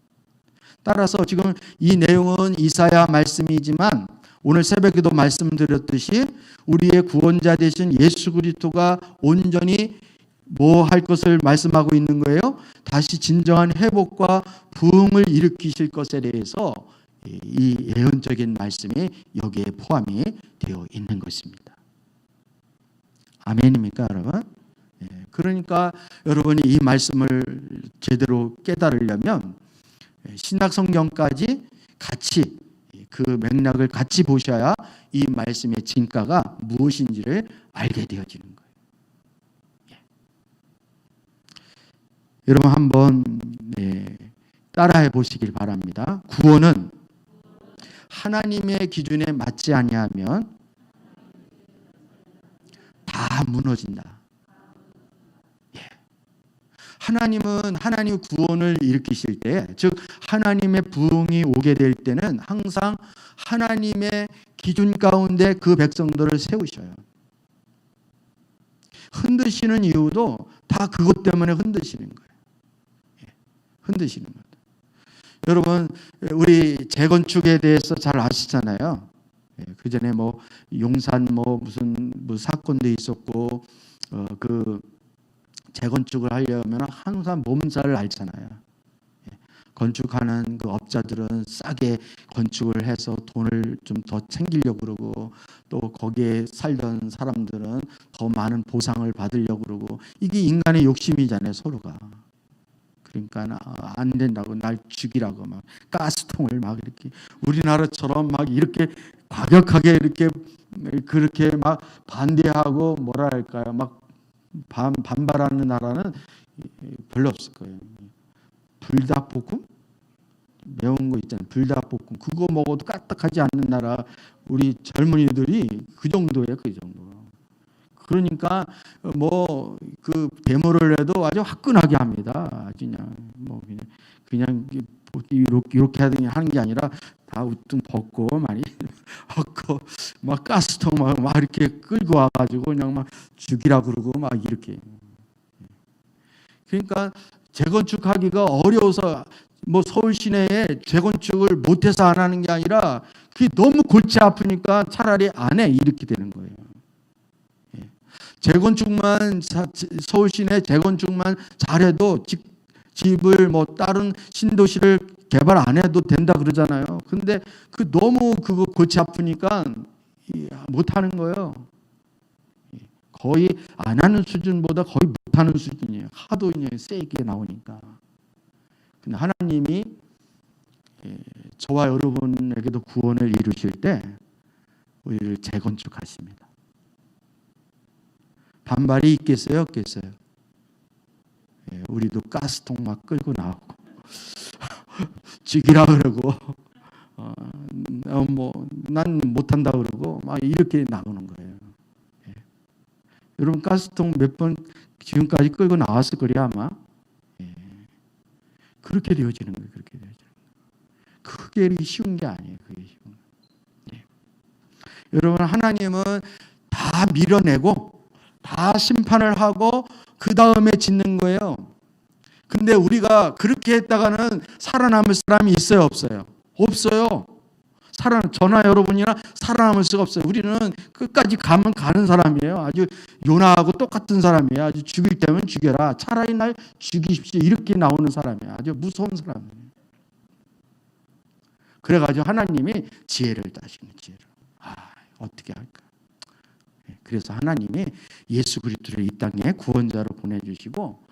따라서 지금 이 내용은 이사야 말씀이지만 오늘 새벽에도 말씀드렸듯이 우리의 구원자 되신 예수 그리스도가 온전히 뭐 할 것을 말씀하고 있는 거예요? 다시 진정한 회복과 부흥을 일으키실 것에 대해서 이 예언적인 말씀이 여기에 포함이 되어 있는 것입니다. 아멘입니까, 여러분? 그러니까 여러분이 이 말씀을 제대로 깨달으려면 신약 성경까지 같이 그 맥락을 같이 보셔야 이 말씀의 진가가 무엇인지를 알게 되어지는 거예요. 여러분 한번 따라해 보시길 바랍니다. 구원은 하나님의 기준에 맞지 아니하면 다 무너진다. 하나님은 하나님 구원을 일으키실 때, 즉 하나님의 부흥이 오게 될 때는 항상 하나님의 기준 가운데 그 백성들을 세우셔요. 흔드시는 이유도 다 그것 때문에 흔드시는 거예요. 흔드시는 거예요. 여러분 우리 재건축에 대해서 잘 아시잖아요. 그 전에 용산 무슨 사건도 있었고 그 재건축을 하려면 항상 몸살을 앓잖아요. 건축하는 그 업자들은 싸게 건축을 해서 돈을 좀 더 챙기려고 그러고 또 거기에 살던 사람들은 더 많은 보상을 받으려고 그러고 이게 인간의 욕심이잖아요, 서로가. 그러니까 안 된다고 날 죽이라고 막 가스통을 막 이렇게 우리나라처럼 막 이렇게 과격하게 이렇게 그렇게 막 반대하고 뭐랄까요 막 반발하는 나라는 별로 없을 거예요. 불닭볶음 매운 거 있잖아요. 불닭볶음 그거 먹어도 까딱하지 않는 나라 우리 젊은이들이 그 정도예요, 그 정도. 그러니까 그 데모를 해도 아주 화끈하게 합니다. 그냥 이렇게 하는 게 아니라 다 우뚱 벗고 많이 벗고 막 가스통 막 이렇게 끌고 와가지고 그냥 막 죽이라 그러고 막 이렇게. 그러니까 재건축하기가 어려워서 뭐 서울 시내에 재건축을 못해서 안 하는 게 아니라 그게 너무 골치 아프니까 차라리 안 해, 이렇게 되는 거예요. 재건축만 서울 시내 재건축만 잘해도 집을 뭐 다른 신도시를 개발 안 해도 된다 그러잖아요. 근데 그 너무 그거 골치 아프니까 못 하는 거예요. 거의 안 하는 수준보다 거의 못 하는 수준이에요. 하도 그냥 세게 나오니까. 근데 하나님이 저와 여러분에게도 구원을 이루실 때 우리를 재건축하십니다. 반발이 있겠어요? 없겠어요? 우리도 가스통 막 끌고 나오고 죽이라 그러고 난 못한다 그러고 막 이렇게 나오는 거예요. 여러분 가스통 몇 번 지금까지 끌고 나왔을 거예요 아마. 그렇게 되어지는 거예요. 그렇게 되어지는 거예요. 그게 쉬운 게 아니에요. 그게 쉬운 거예요. 여러분 하나님은 다 밀어내고 다 심판을 하고 그 다음에 짓는 거예요. 근데 우리가 그렇게 했다가는 살아남을 사람이 있어요? 없어요? 없어요. 저나 여러분이나 살아남을 수가 없어요. 우리는 끝까지 가면 가는 사람이에요. 아주 요나하고 똑같은 사람이에요. 아주 죽일 때면 죽여라. 차라리 날 죽이십시오. 이렇게 나오는 사람이에요. 아주 무서운 사람이에요. 그래가지고 하나님이 지혜를 다시는 지혜를. 어떻게 할까? 그래서 하나님이 예수 그리스도를 이 땅에 구원자로 보내주시고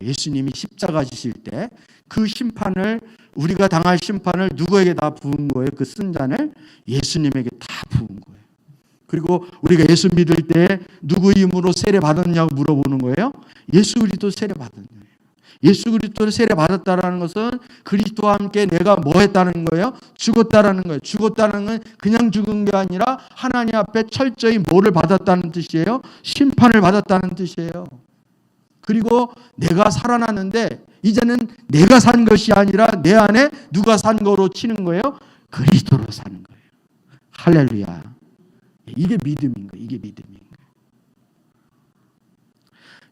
예수님이 십자가 지실 때 그 심판을 우리가 당할 심판을 누구에게 다 부은 거예요? 그 쓴 잔을 예수님에게 다 부은 거예요. 그리고 우리가 예수 믿을 때 누구 힘으로 세례 받았냐고 물어보는 거예요. 예수 그리스도 세례 받았냐고. 예수 그리스도를 세례 받았다라는 것은 그리스도와 함께 내가 뭐 했다는 거예요? 죽었다라는 거예요. 죽었다는 건 그냥 죽은 게 아니라 하나님 앞에 철저히 뭐를 받았다는 뜻이에요? 심판을 받았다는 뜻이에요. 그리고 내가 살아났는데 이제는 내가 산 것이 아니라 내 안에 누가 산 거로 치는 거예요? 그리스도로 사는 거예요. 할렐루야. 이게 믿음인 거예요. 이게 믿음인 거예요.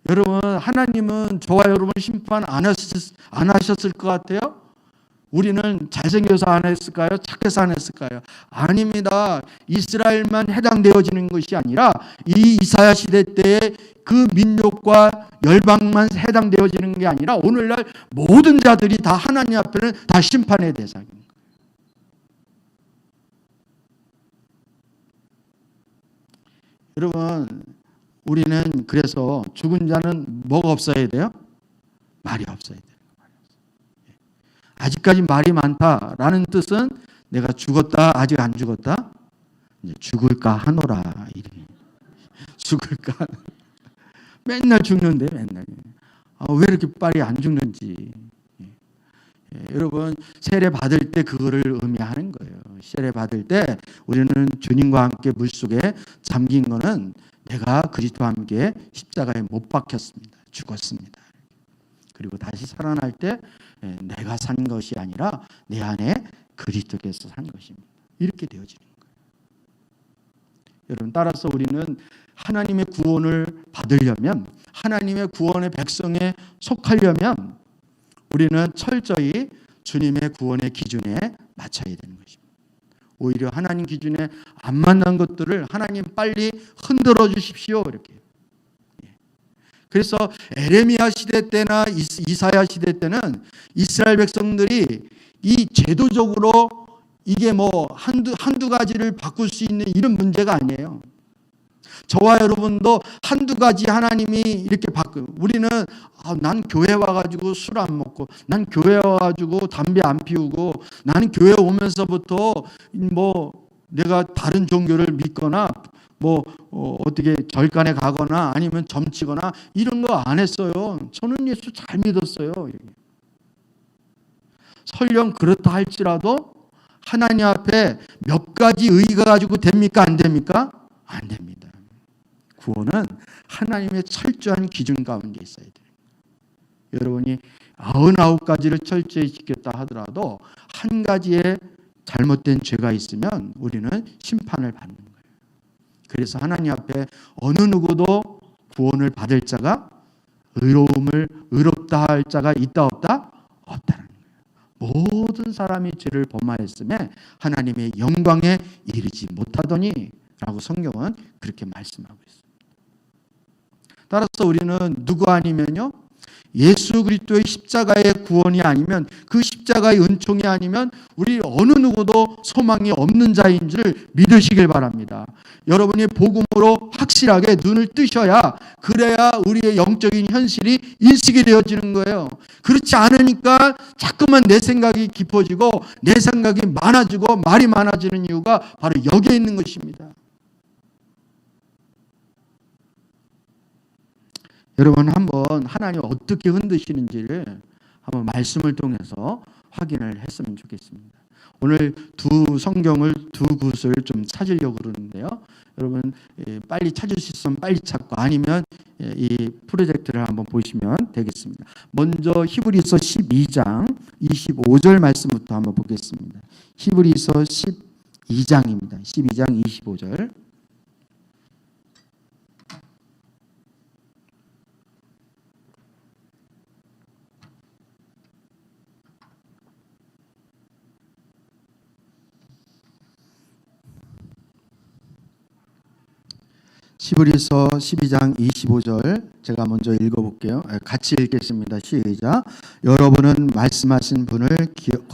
여러분 하나님은 저와 여러분 심판 안 하셨을 것 같아요? 우리는 잘생겨서 안 했을까요? 착해서 안 했을까요? 아닙니다. 이스라엘만 해당되어지는 것이 아니라 이 이사야 시대 때의 그 민족과 열방만 해당되어지는 게 아니라 오늘날 모든 자들이 다 하나님 앞에는 다 심판의 대상입니다. 여러분 우리는 그래서 죽은 자는 뭐가 없어야 돼요? 말이 없어야 돼요. 아직까지 말이 많다라는 뜻은 내가 죽었다 아직 안 죽었다 이제 죽을까 하노라. 죽을까 맨날 죽는데 맨날 왜 이렇게 빨리 안 죽는지. 여러분 세례 받을 때 그거를 의미하는 거예요. 세례 받을 때 우리는 주님과 함께 물속에 잠긴 거는 내가 그리스도와 함께 십자가에 못 박혔습니다. 죽었습니다. 그리고 다시 살아날 때 내가 산 것이 아니라 내 안에 그리스도께서 산 것입니다. 이렇게 되어지는 거예요. 여러분 따라서 우리는 하나님의 구원을 받으려면 하나님의 구원의 백성에 속하려면 우리는 철저히 주님의 구원의 기준에 맞춰야 되는 것입니다. 오히려 하나님 기준에 안 맞는 것들을 하나님 빨리 흔들어 주십시오. 이렇게. 그래서 에레미야 시대 때나 이사야 시대 때는 이스라엘 백성들이 이 제도적으로 이게 뭐 한두 가지를 바꿀 수 있는 이런 문제가 아니에요. 저와 여러분도 한두 가지 하나님이 이렇게 우리는 난 교회 와가지고 술 안 먹고 난 교회 와가지고 담배 안 피우고 나는 교회 오면서부터 뭐 내가 다른 종교를 믿거나 뭐 어떻게 절간에 가거나 아니면 점치거나 이런 거 안 했어요. 저는 예수 잘 믿었어요. 설령 그렇다 할지라도 하나님 앞에 몇 가지 의의가 가지고 됩니까? 안 됩니까? 안 됩니다. 구원은 하나님의 철저한 기준 가운데 있어야 돼요. 여러분이 99가지를 철저히 지켰다 하더라도 한 가지에 잘못된 죄가 있으면 우리는 심판을 받는 거예요. 그래서 하나님 앞에 어느 누구도 구원을 받을 자가 의롭다 할 자가 있다 없다? 없다는 거예요. 모든 사람이 죄를 범하였음에 하나님의 영광에 이르지 못하더니 라고 성경은 그렇게 말씀하고 있습니다. 따라서 우리는 누구 아니면요, 예수 그리스도의 십자가의 구원이 아니면, 그 십자가의 은총이 아니면 우리 어느 누구도 소망이 없는 자인 줄 믿으시길 바랍니다. 여러분이 복음으로 확실하게 눈을 뜨셔야, 그래야 우리의 영적인 현실이 인식이 되어지는 거예요. 그렇지 않으니까 자꾸만 내 생각이 깊어지고 내 생각이 많아지고 말이 많아지는 이유가 바로 여기에 있는 것입니다. 여러분, 한번 하나님 어떻게 흔드시는지를 한번 말씀을 통해서 확인을 했으면 좋겠습니다. 오늘 두 성경을, 두 곳을 좀 찾으려고 그러는데요. 여러분, 빨리 찾을 수 있으면 빨리 찾고, 아니면 이 프로젝트를 한번 보시면 되겠습니다. 먼저 히브리서 12장 25절 말씀부터 한번 보겠습니다. 히브리서 12장입니다. 12장 25절. 히브리서 12장 25절 제가 먼저 읽어볼게요. 같이 읽겠습니다. 시작. 여러분은 말씀하신 분을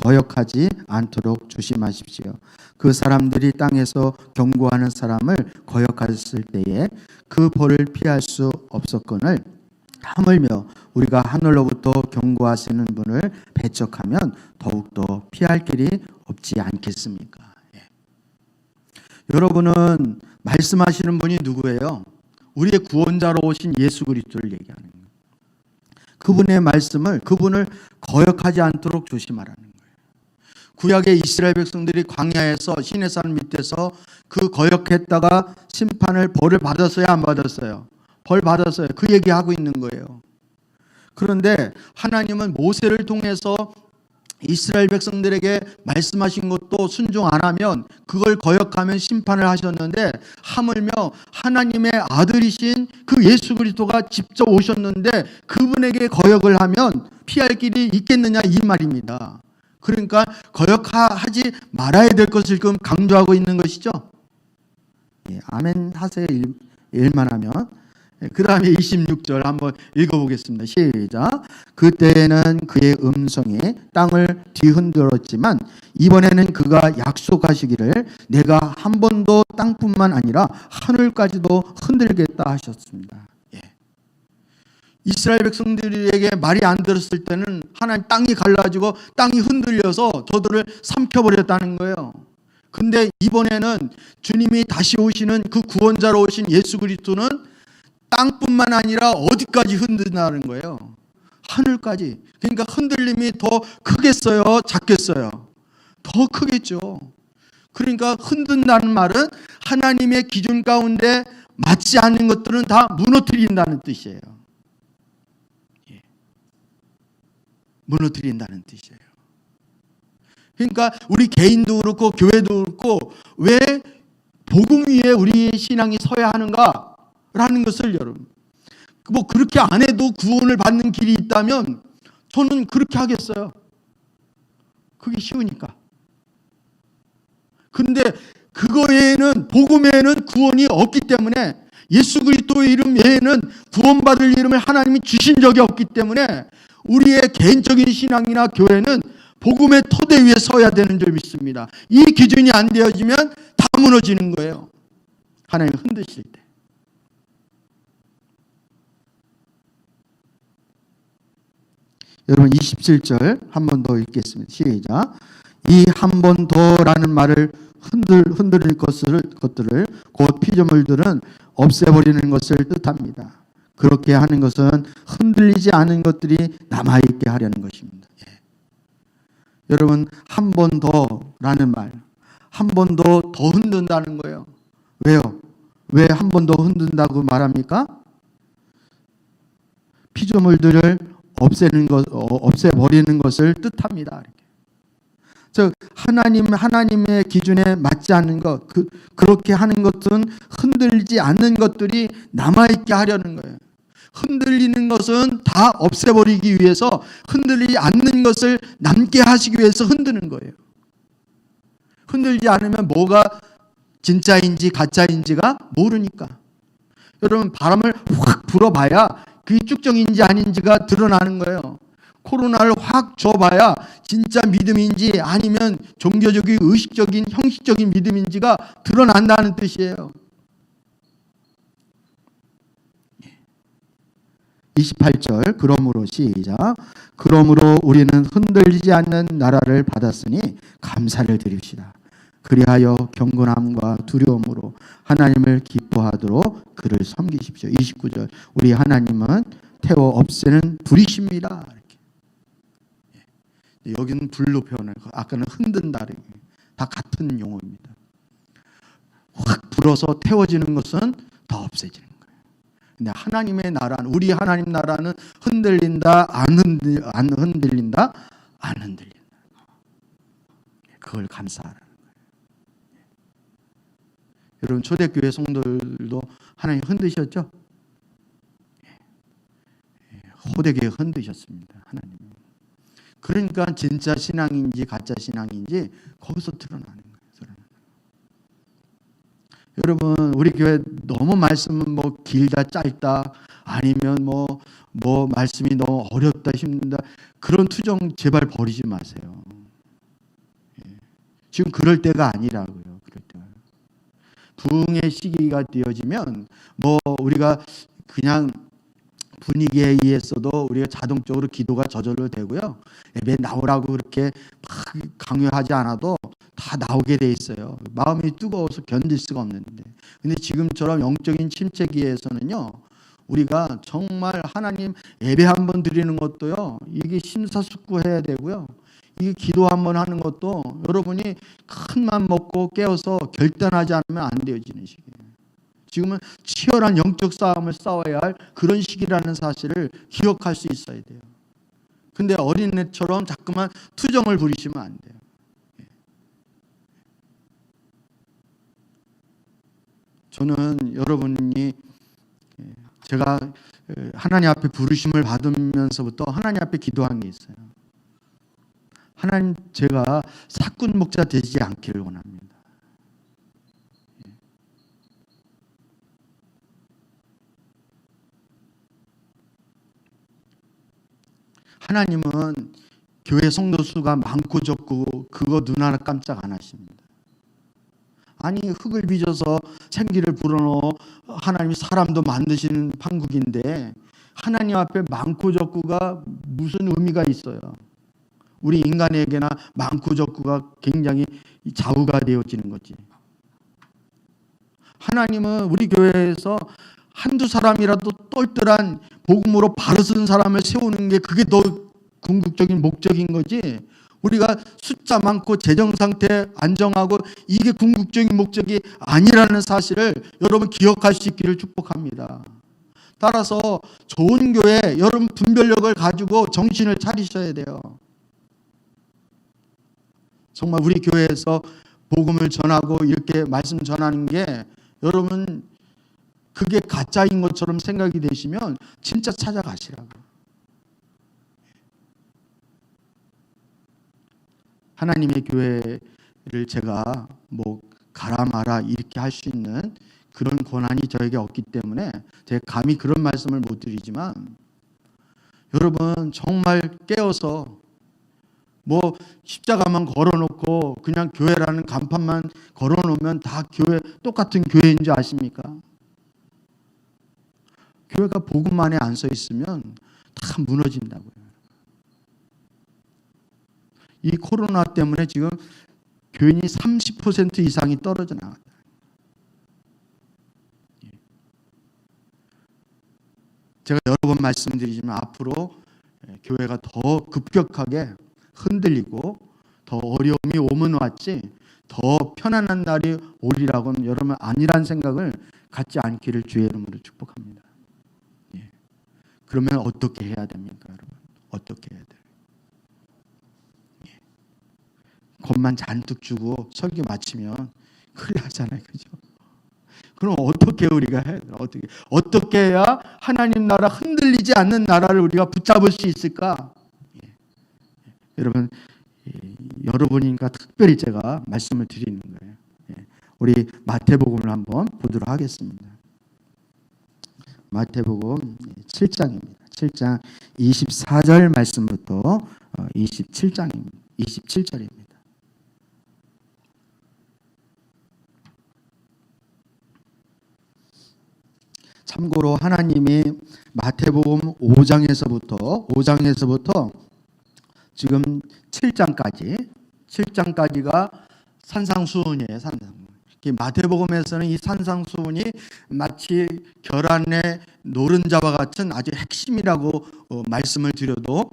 거역하지 않도록 조심하십시오. 그 사람들이 땅에서 경고하는 사람을 거역했을 때에 그 벌을 피할 수 없었거늘, 하물며 우리가 하늘로부터 경고하시는 분을 배척하면 더욱더 피할 길이 없지 않겠습니까? 여러분은 말씀하시는 분이 누구예요? 우리의 구원자로 오신 예수 그리스도를 얘기하는 거예요. 그분의 말씀을, 그분을 거역하지 않도록 조심하라는 거예요. 구약의 이스라엘 백성들이 광야에서 시내산 밑에서 그 거역했다가 심판을, 벌을 받았어요, 안 받았어요? 벌 받았어요. 그 얘기하고 있는 거예요. 그런데 하나님은 모세를 통해서 이스라엘 백성들에게 말씀하신 것도 순종 안 하면, 그걸 거역하면 심판을 하셨는데, 하물며 하나님의 아들이신 그 예수 그리스도가 직접 오셨는데 그분에게 거역을 하면 피할 길이 있겠느냐, 이 말입니다. 그러니까 거역하지 말아야 될 것을 지금 강조하고 있는 것이죠. 아멘 하세요. 일만 하면. 그 다음에 26절 한번 읽어보겠습니다. 시작. 그때에는 그의 음성이 땅을 뒤흔들었지만 이번에는 그가 약속하시기를 내가 한 번도 땅뿐만 아니라 하늘까지도 흔들겠다 하셨습니다. 이스라엘 백성들에게 말이 안 들었을 때는 하나님 땅이 갈라지고 땅이 흔들려서 저들을 삼켜버렸다는 거예요. 근데 이번에는 주님이 다시 오시는 그 구원자로 오신 예수 그리스도는 땅뿐만 아니라 어디까지 흔든다는 거예요? 하늘까지. 그러니까 흔들림이 더 크겠어요? 작겠어요? 더 크겠죠. 그러니까 흔든다는 말은 하나님의 기준 가운데 맞지 않는 것들은 다 무너뜨린다는 뜻이에요. 무너뜨린다는 뜻이에요. 그러니까 우리 개인도 그렇고 교회도 그렇고 왜 복음 위에 우리의 신앙이 서야 하는가? 라는 것을 여러분, 뭐 그렇게 안 해도 구원을 받는 길이 있다면 저는 그렇게 하겠어요. 그게 쉬우니까. 근데 그거 외에는, 복음 외에는 구원이 없기 때문에, 예수 그리스도의 이름 외에는 구원받을 이름을 하나님이 주신 적이 없기 때문에 우리의 개인적인 신앙이나 교회는 복음의 토대 위에 서야 되는 줄 믿습니다. 이 기준이 안 되어지면 다 무너지는 거예요. 하나님 흔드실 때. 여러분 27절 한 번 더 읽겠습니다. 시작. 이 한 번 더라는 말을 흔들릴 것들을 곧 피조물들은 없애버리는 것을 뜻합니다. 그렇게 하는 것은 흔들리지 않은 것들이 남아있게 하려는 것입니다. 여러분 한 번 더라는 말, 한 번 더 흔든다는 거예요. 왜요? 왜 한 번 더 흔든다고 말합니까? 피조물들을 없애버리는 것을 뜻합니다. 즉 하나님의 기준에 맞지 않는 것, 그렇게 하는 것은 흔들리지 않는 것들이 남아있게 하려는 거예요. 흔들리는 것은 다 없애버리기 위해서, 흔들리지 않는 것을 남게 하시기 위해서 흔드는 거예요. 흔들지 않으면 뭐가 진짜인지 가짜인지가 모르니까. 여러분, 바람을 확 불어봐야 그게 쭉정인지 아닌지가 드러나는 거예요. 코로나를 확 줘봐야 진짜 믿음인지 아니면 종교적인 의식적인 형식적인 믿음인지가 드러난다는 뜻이에요. 28절, 그러므로 시작. 그러므로 우리는 흔들리지 않는 나라를 받았으니 감사를 드립시다. 그리하여 경건함과 두려움으로 하나님을 기뻐하도록 그를 섬기십시오. 29절, 우리 하나님은 태워 없애는 불이십니다. 이렇게. 여기는 불로 표현해요. 아까는 흔든다. 다 같은 용어입니다. 확 불어서 태워지는 것은 더 없애지는 거예요. 근데 하나님의 나라는, 우리 하나님 나라는 흔들린다, 안 흔들린다, 안 흔들린다. 그걸 감사하라는 거예요. 여러분, 초대교회 성도들도 하나님 흔드셨죠? 호되게 흔드셨습니다. 하나님. 그러니까 진짜 신앙인지 가짜 신앙인지 거기서 드러나는 거예요. 여러분, 우리 교회 너무 말씀은 뭐 길다 짧다 아니면 뭐 말씀이 너무 어렵다 힘들다 그런 투정 제발 버리지 마세요. 지금 그럴 때가 아니라고요. 그럴 때가. 부흥의 시기가 되어지면 뭐 우리가 그냥 분위기에 의해서도 우리가 자동적으로 기도가 저절로 되고요. 예배 나오라고 그렇게 막 강요하지 않아도 다 나오게 돼 있어요. 마음이 뜨거워서 견딜 수가 없는데. 근데 지금처럼 영적인 침체기에서는요, 우리가 정말 하나님 예배 한번 드리는 것도요, 이게 심사숙고해야 되고요. 이게 기도 한번 하는 것도 여러분이 큰 맘 먹고 깨어서 결단하지 않으면 안 되어지는 시기예요. 지금은 치열한 영적 싸움을 싸워야 할 그런 시기라는 사실을 기억할 수 있어야 돼요. 근데 어린애처럼 자꾸만 투정을 부리시면 안 돼요. 저는 여러분이, 제가 하나님 앞에 부르심을 받으면서부터 하나님 앞에 기도한 게 있어요. 하나님, 제가 사꾼 목자 되지 않기를 원합니다. 하나님은 교회 성도 수가 많고 적고 그거 눈 하나 깜짝 안 하십니다. 아니, 흙을 빚어서 생기를 불어넣어 하나님이 사람도 만드시는 판국인데 하나님 앞에 많고 적고가 무슨 의미가 있어요? 우리 인간에게나 많고 적고가 굉장히 좌우가 되어지는 거지. 하나님은 우리 교회에서 한두 사람이라도 똘똘한 복음으로 바로 쓴 사람을 세우는 게 그게 더 궁극적인 목적인 거지. 우리가 숫자 많고 재정 상태 안정하고 이게 궁극적인 목적이 아니라는 사실을 여러분 기억할 수 있기를 축복합니다. 따라서 좋은 교회, 여러분 분별력을 가지고 정신을 차리셔야 돼요. 정말 우리 교회에서 복음을 전하고 이렇게 말씀 전하는 게 여러분 그게 가짜인 것처럼 생각이 되시면 진짜 찾아가시라고. 하나님의 교회를 제가 뭐 가라 마라 이렇게 할 수 있는 그런 권한이 저에게 없기 때문에 제가 감히 그런 말씀을 못 드리지만, 여러분 정말 깨어서 뭐 십자가만 걸어놓고 그냥 교회라는 간판만 걸어놓으면 다 교회, 똑같은 교회인 줄 아십니까? 교회가 복음만에 안 서 있으면 다 무너진다고요. 이 코로나 때문에 지금 교인이 30% 이상이 떨어져 나갔다. 제가 여러 번 말씀드리지만 앞으로 교회가 더 급격하게 흔들리고 더 어려움이 오면 왔지 더 편안한 날이 오리라고는 여러분 아니란 생각을 갖지 않기를 주의 이름으로 축복합니다. 그러면 어떻게 해야 됩니까, 여러분? 어떻게 해야 돼요? 겁만 잔뜩 주고 설교 마치면 큰일 나잖아요, 그죠? 그럼 어떻게 우리가 해야 되나? 어떻게 해야 하나님 나라 흔들리지 않는 나라를 우리가 붙잡을 수 있을까? 여러분, 여러분이니까 특별히 제가 말씀을 드리는 거예요. 우리 마태복음을 한번 보도록 하겠습니다. 마태복음 7장입니다. 7장 24절 말씀부터 27절입니다. 참고로 하나님이 마태복음 5장에서부터 지금 7장까지가 산상수훈이에요. 마태복음에서는 이 산상수훈이 마치 결안의 노른자와 같은 아주 핵심이라고 말씀을 드려도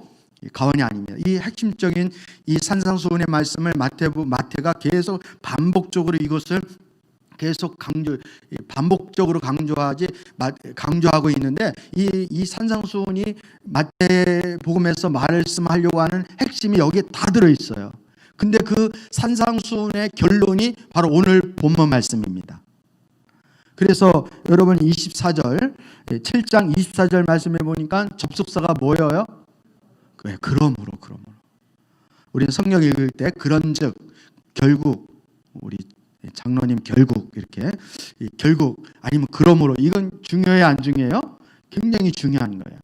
과언이 아닙니다. 이 핵심적인 이 산상수훈의 말씀을 마태가 계속 반복적으로 이것을 계속 반복적으로 강조하고 있는데 이 산상수훈이 마태복음에서 말씀하려고 하는 핵심이 여기에 다 들어있어요. 근데 그 산상수훈의 결론이 바로 오늘 본문 말씀입니다. 그래서 여러분 7장 24절 말씀해 보니까 접속사가 뭐예요? 그러므로. 우리는 성경 읽을 때 그런즉 결국 우리 장로님 결국 이렇게 결국 아니면 그러므로 이건 중요해요, 안 중요해요? 굉장히 중요한 거예요.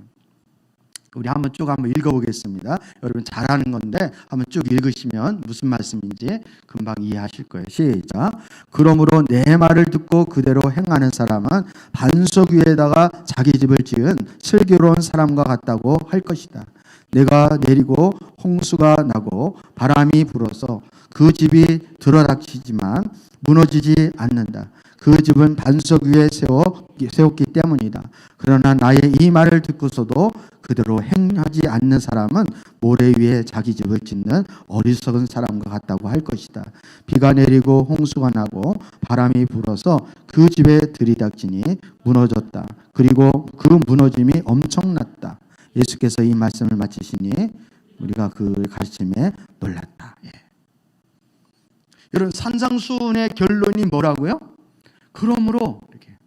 우리 한번 읽어보겠습니다. 여러분 잘하는 건데 한번 쭉 읽으시면 무슨 말씀인지 금방 이해하실 거예요. 시작. 그러므로 내 말을 듣고 그대로 행하는 사람은 반석 위에다가 자기 집을 지은 슬기로운 사람과 같다고 할 것이다. 내가 내리고 홍수가 나고 바람이 불어서 그 집이 들어닥치지만 무너지지 않는다. 그 집은 반석 위에 세웠기 때문이다. 그러나 나의 이 말을 듣고서도 그대로 행하지 않는 사람은 모래 위에 자기 집을 짓는 어리석은 사람과 같다고 할 것이다. 비가 내리고 홍수가 나고 바람이 불어서 그 집에 들이닥치니 무너졌다. 그리고 그 무너짐이 엄청났다. 예수께서 이 말씀을 마치시니 우리가 그 가르침에 놀랐다. 여러분, 산상수훈의 결론이 뭐라고요? 그러므로 이렇게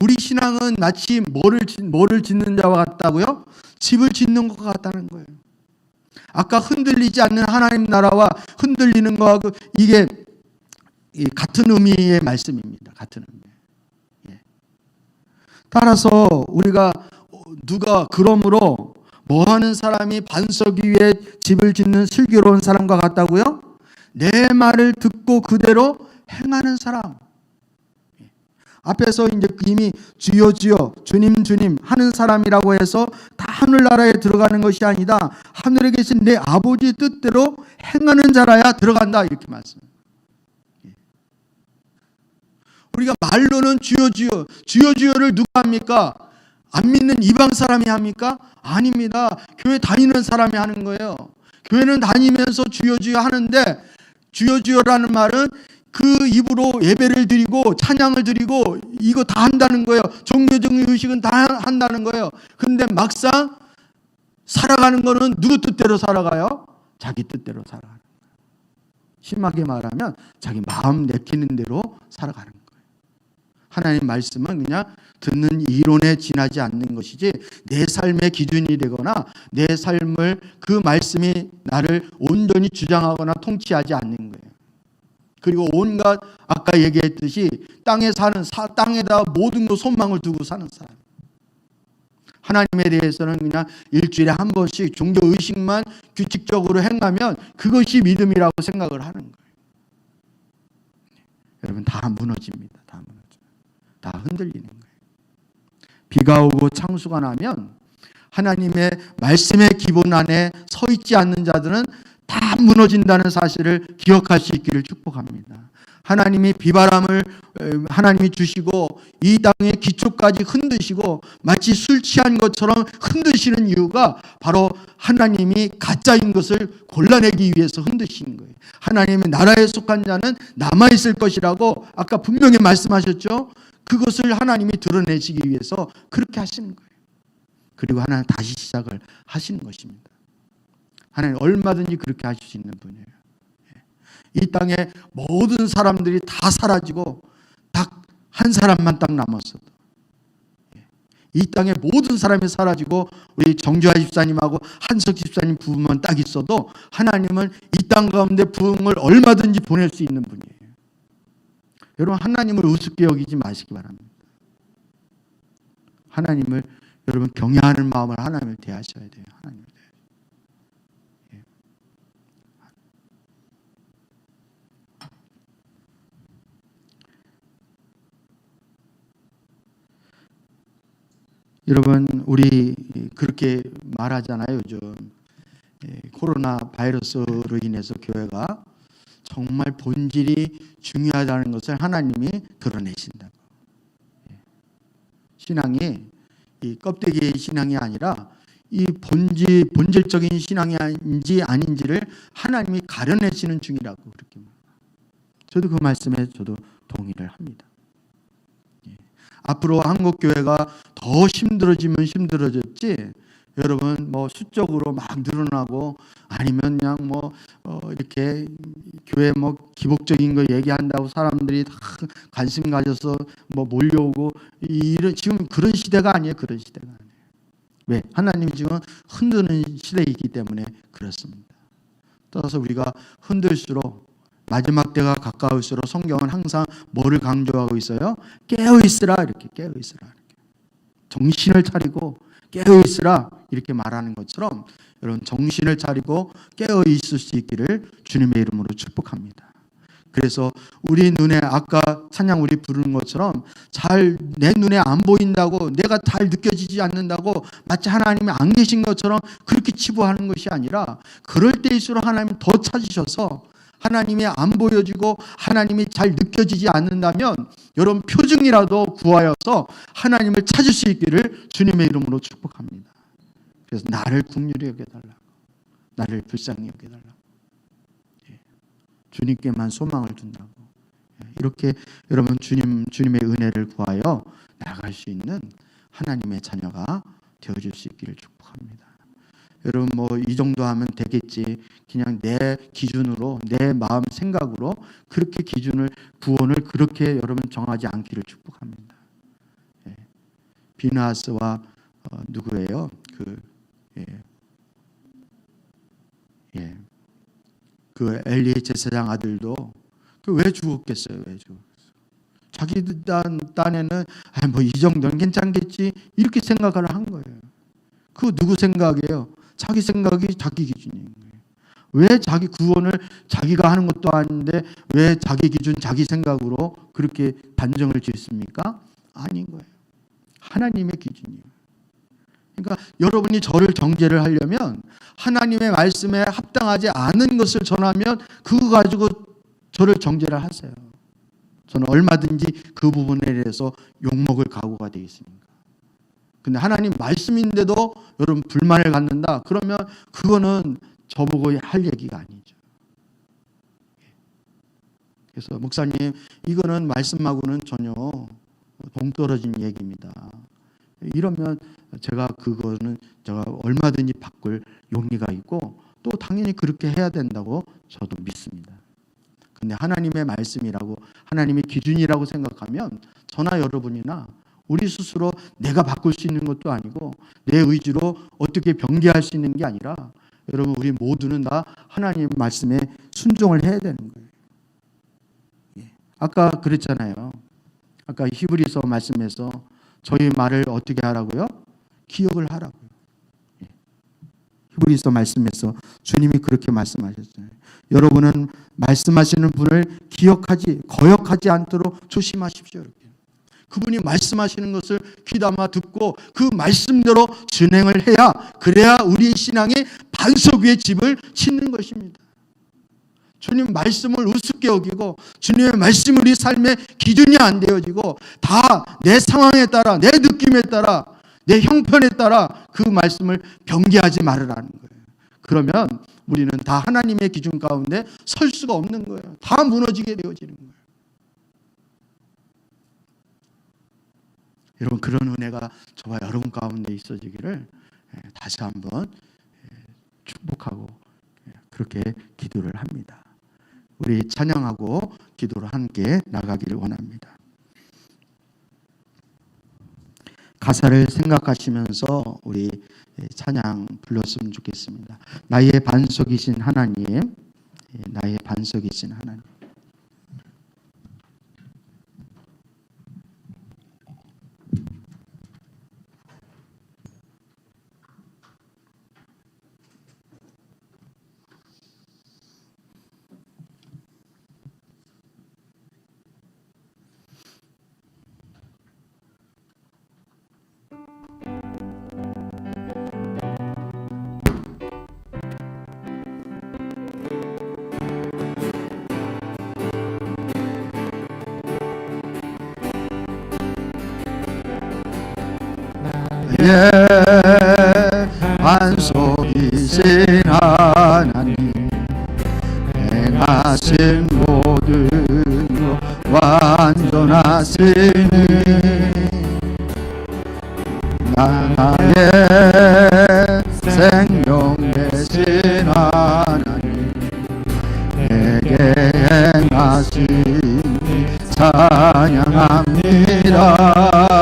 우리 신앙은 마치 뭐를 짓는 자와 같다고요? 집을 짓는 것 같다는 거예요. 아까 흔들리지 않는 하나님 나라와 흔들리는 거하고 이게 같은 의미의 말씀입니다. 같은 의미. 따라서 우리가 누가 그러므로 뭐하는 사람이 반석 위에 집을 짓는 슬기로운 사람과 같다고요? 내 말을 듣고 그대로 행하는 사람. 앞에서 이제 이미 주여 주여 주님 주님 하는 사람이라고 해서 다 하늘나라에 들어가는 것이 아니다. 하늘에 계신 내 아버지 뜻대로 행하는 자라야 들어간다. 이렇게 말씀. 우리가 말로는 주여 주여 주여 주여를 누가 합니까? 안 믿는 이방 사람이 합니까? 아닙니다. 교회 다니는 사람이 하는 거예요. 교회는 다니면서 주여 주여 하는데 주여 주여라는 말은 그 입으로 예배를 드리고 찬양을 드리고 이거 다 한다는 거예요. 종교적인 의식은 다 한다는 거예요. 그런데 막상 살아가는 거는 누구 뜻대로 살아가요? 자기 뜻대로 살아가는 거예요. 심하게 말하면 자기 마음 내키는 대로 살아가는 거예요. 하나님 말씀은 그냥 듣는 이론에 지나지 않는 것이지 내 삶의 기준이 되거나 내 삶을 그 말씀이 나를 온전히 주장하거나 통치하지 않는 거예요. 그리고 온갖 아까 얘기했듯이 땅에다 모든 것 소망을 두고 사는 사람. 하나님에 대해서는 그냥 일주일에 한 번씩 종교 의식만 규칙적으로 행하면 그것이 믿음이라고 생각을 하는 거예요. 여러분 다 무너집니다. 다 흔들리는 거예요. 비가 오고 창수가 나면 하나님의 말씀의 기본 안에 서 있지 않는 자들은 다 무너진다는 사실을 기억할 수 있기를 축복합니다. 하나님이 비바람을 하나님이 주시고 이 땅의 기초까지 흔드시고 마치 술 취한 것처럼 흔드시는 이유가 바로 하나님이 가짜인 것을 골라내기 위해서 흔드시는 거예요. 하나님의 나라에 속한 자는 남아있을 것이라고 아까 분명히 말씀하셨죠. 그것을 하나님이 드러내시기 위해서 그렇게 하시는 거예요. 그리고 하나님 다시 시작을 하시는 것입니다. 하나님 얼마든지 그렇게 하실 수 있는 분이에요. 이 땅에 모든 사람들이 다 사라지고 딱 한 사람만 딱 남았어도, 이 땅에 모든 사람이 사라지고 우리 정주하 집사님하고 한석 집사님 부부만 딱 있어도 하나님은 이 땅 가운데 부흥을 얼마든지 보낼 수 있는 분이에요. 여러분, 하나님을 우습게 여기지 마시기 바랍니다. 하나님을, 여러분, 경외하는 마음을 하나님을 대하셔야 돼요. 하나님을 대하셔야 돼요. 여러분, 우리 그렇게 말하잖아요. 요즘 코로나 바이러스로 인해서 교회가 정말 본질이 중요하다는 것을 하나님이 드러내신다고. 신앙이 이 껍데기의 신앙이 아니라 이 본질적인 신앙인지 아닌지를 하나님이 가려내시는 중이라고 그렇게 말합니다. 저도 그 말씀에 저도 동의를 합니다. 앞으로 한국 교회가 더 힘들어지면 힘들어졌지, 여러분 뭐 수적으로 막 늘어나고 아니면 그냥 뭐 이렇게 교회 뭐 기복적인 거 얘기한다고 사람들이 다 관심 가져서 뭐 몰려오고 이런, 지금 그런 시대가 아니에요. 그런 시대가 아니에요. 왜? 하나님이 지금 흔드는 시대이기 때문에 그렇습니다. 따라서 우리가 흔들수록, 마지막 때가 가까울수록 성경은 항상 뭐를 강조하고 있어요? 깨어 있으라, 이렇게 깨어 있으라, 이렇게. 정신을 차리고 깨어 있으라 이렇게 말하는 것처럼 여러분, 정신을 차리고 깨어 있을 수 있기를 주님의 이름으로 축복합니다. 그래서 우리 눈에, 아까 찬양 우리 부르는 것처럼 잘 내 눈에 안 보인다고, 내가 잘 느껴지지 않는다고 마치 하나님이 안 계신 것처럼 그렇게 치부하는 것이 아니라, 그럴 때일수록 하나님이 더 찾으셔서, 하나님이 안 보여지고 하나님이 잘 느껴지지 않는다면 여러분 표징이라도 구하여서 하나님을 찾을 수 있기를 주님의 이름으로 축복합니다. 그래서 나를 긍휼히 여겨달라고, 나를 불쌍히 여겨달라고, 주님께만 소망을 둔다고, 이렇게 여러분 주님의 은혜를 구하여 나아갈 수 있는 하나님의 자녀가 되어줄 수 있기를 축복합니다. 여러분 뭐 이 정도 하면 되겠지, 그냥 내 기준으로, 내 마음 생각으로 그렇게 기준을, 구원을 그렇게 여러분 정하지 않기를 축복합니다. 비느하스와 누구예요? 그 엘리의 제사장 아들도 왜 죽었겠어요? 왜 죽었어요? 자기 딴에는 뭐 이 정도는 괜찮겠지 이렇게 생각을 한 거예요. 그거 누구 생각이에요? 자기 생각이 자기 기준인 거예요. 왜 자기 구원을 자기가 하는 것도 아닌데 왜 자기 기준, 자기 생각으로 그렇게 단정을 짓습니까? 아닌 거예요. 하나님의 기준이에요. 그러니까 여러분이 저를 정죄를 하려면 하나님의 말씀에 합당하지 않은 것을 전하면 그거 가지고 저를 정죄를 하세요. 저는 얼마든지 그 부분에 대해서 욕먹을 각오가 되어 있습니다. 근데 하나님 말씀인데도 여러분 불만을 갖는다? 그러면 그거는 저보고 할 얘기가 아니죠. 그래서 목사님, 이거는 말씀하고는 전혀 동떨어진 얘기입니다. 이러면 제가 얼마든지 바꿀 용의가 있고 또 당연히 그렇게 해야 된다고 저도 믿습니다. 근데 하나님의 말씀이라고, 하나님의 기준이라고 생각하면 저나 여러분이나 우리 스스로 내가 바꿀 수 있는 것도 아니고 내 의지로 어떻게 변개할 수 있는 게 아니라, 여러분 우리 모두는 다 하나님의 말씀에 순종을 해야 되는 거예요. 아까 그랬잖아요. 아까 히브리서 말씀에서 저희 말을 어떻게 하라고요? 기억을 하라고요. 히브리서 말씀에서 주님이 그렇게 말씀하셨어요. 여러분은 말씀하시는 분을 거역하지 않도록 조심하십시오. 이렇게. 그분이 말씀하시는 것을 귀담아 듣고 그 말씀대로 진행을 해야, 그래야 우리의 신앙이 반석 위에 집을 짓는 것입니다. 주님 말씀을 우습게 여기고 주님의 말씀이 우리 삶의 기준이 안 되어지고 다 내 상황에 따라, 내 느낌에 따라, 내 형편에 따라 그 말씀을 변개하지 말으라는 거예요. 그러면 우리는 다 하나님의 기준 가운데 설 수가 없는 거예요. 다 무너지게 되어지는 거예요. 여러분, 그런 은혜가 저와 여러분 가운데 있어지기를 다시 한번 축복하고 그렇게 기도를 합니다. 우리 찬양하고 기도를 함께 나가기를 원합니다. 가사를 생각하시면서 우리 찬양 불렀으면 좋겠습니다. 나의 반석이신 하나님, 나의 반석이신 하나님. 반석이신 하나님, 행하신 모든 것 완전하시니 나의 생명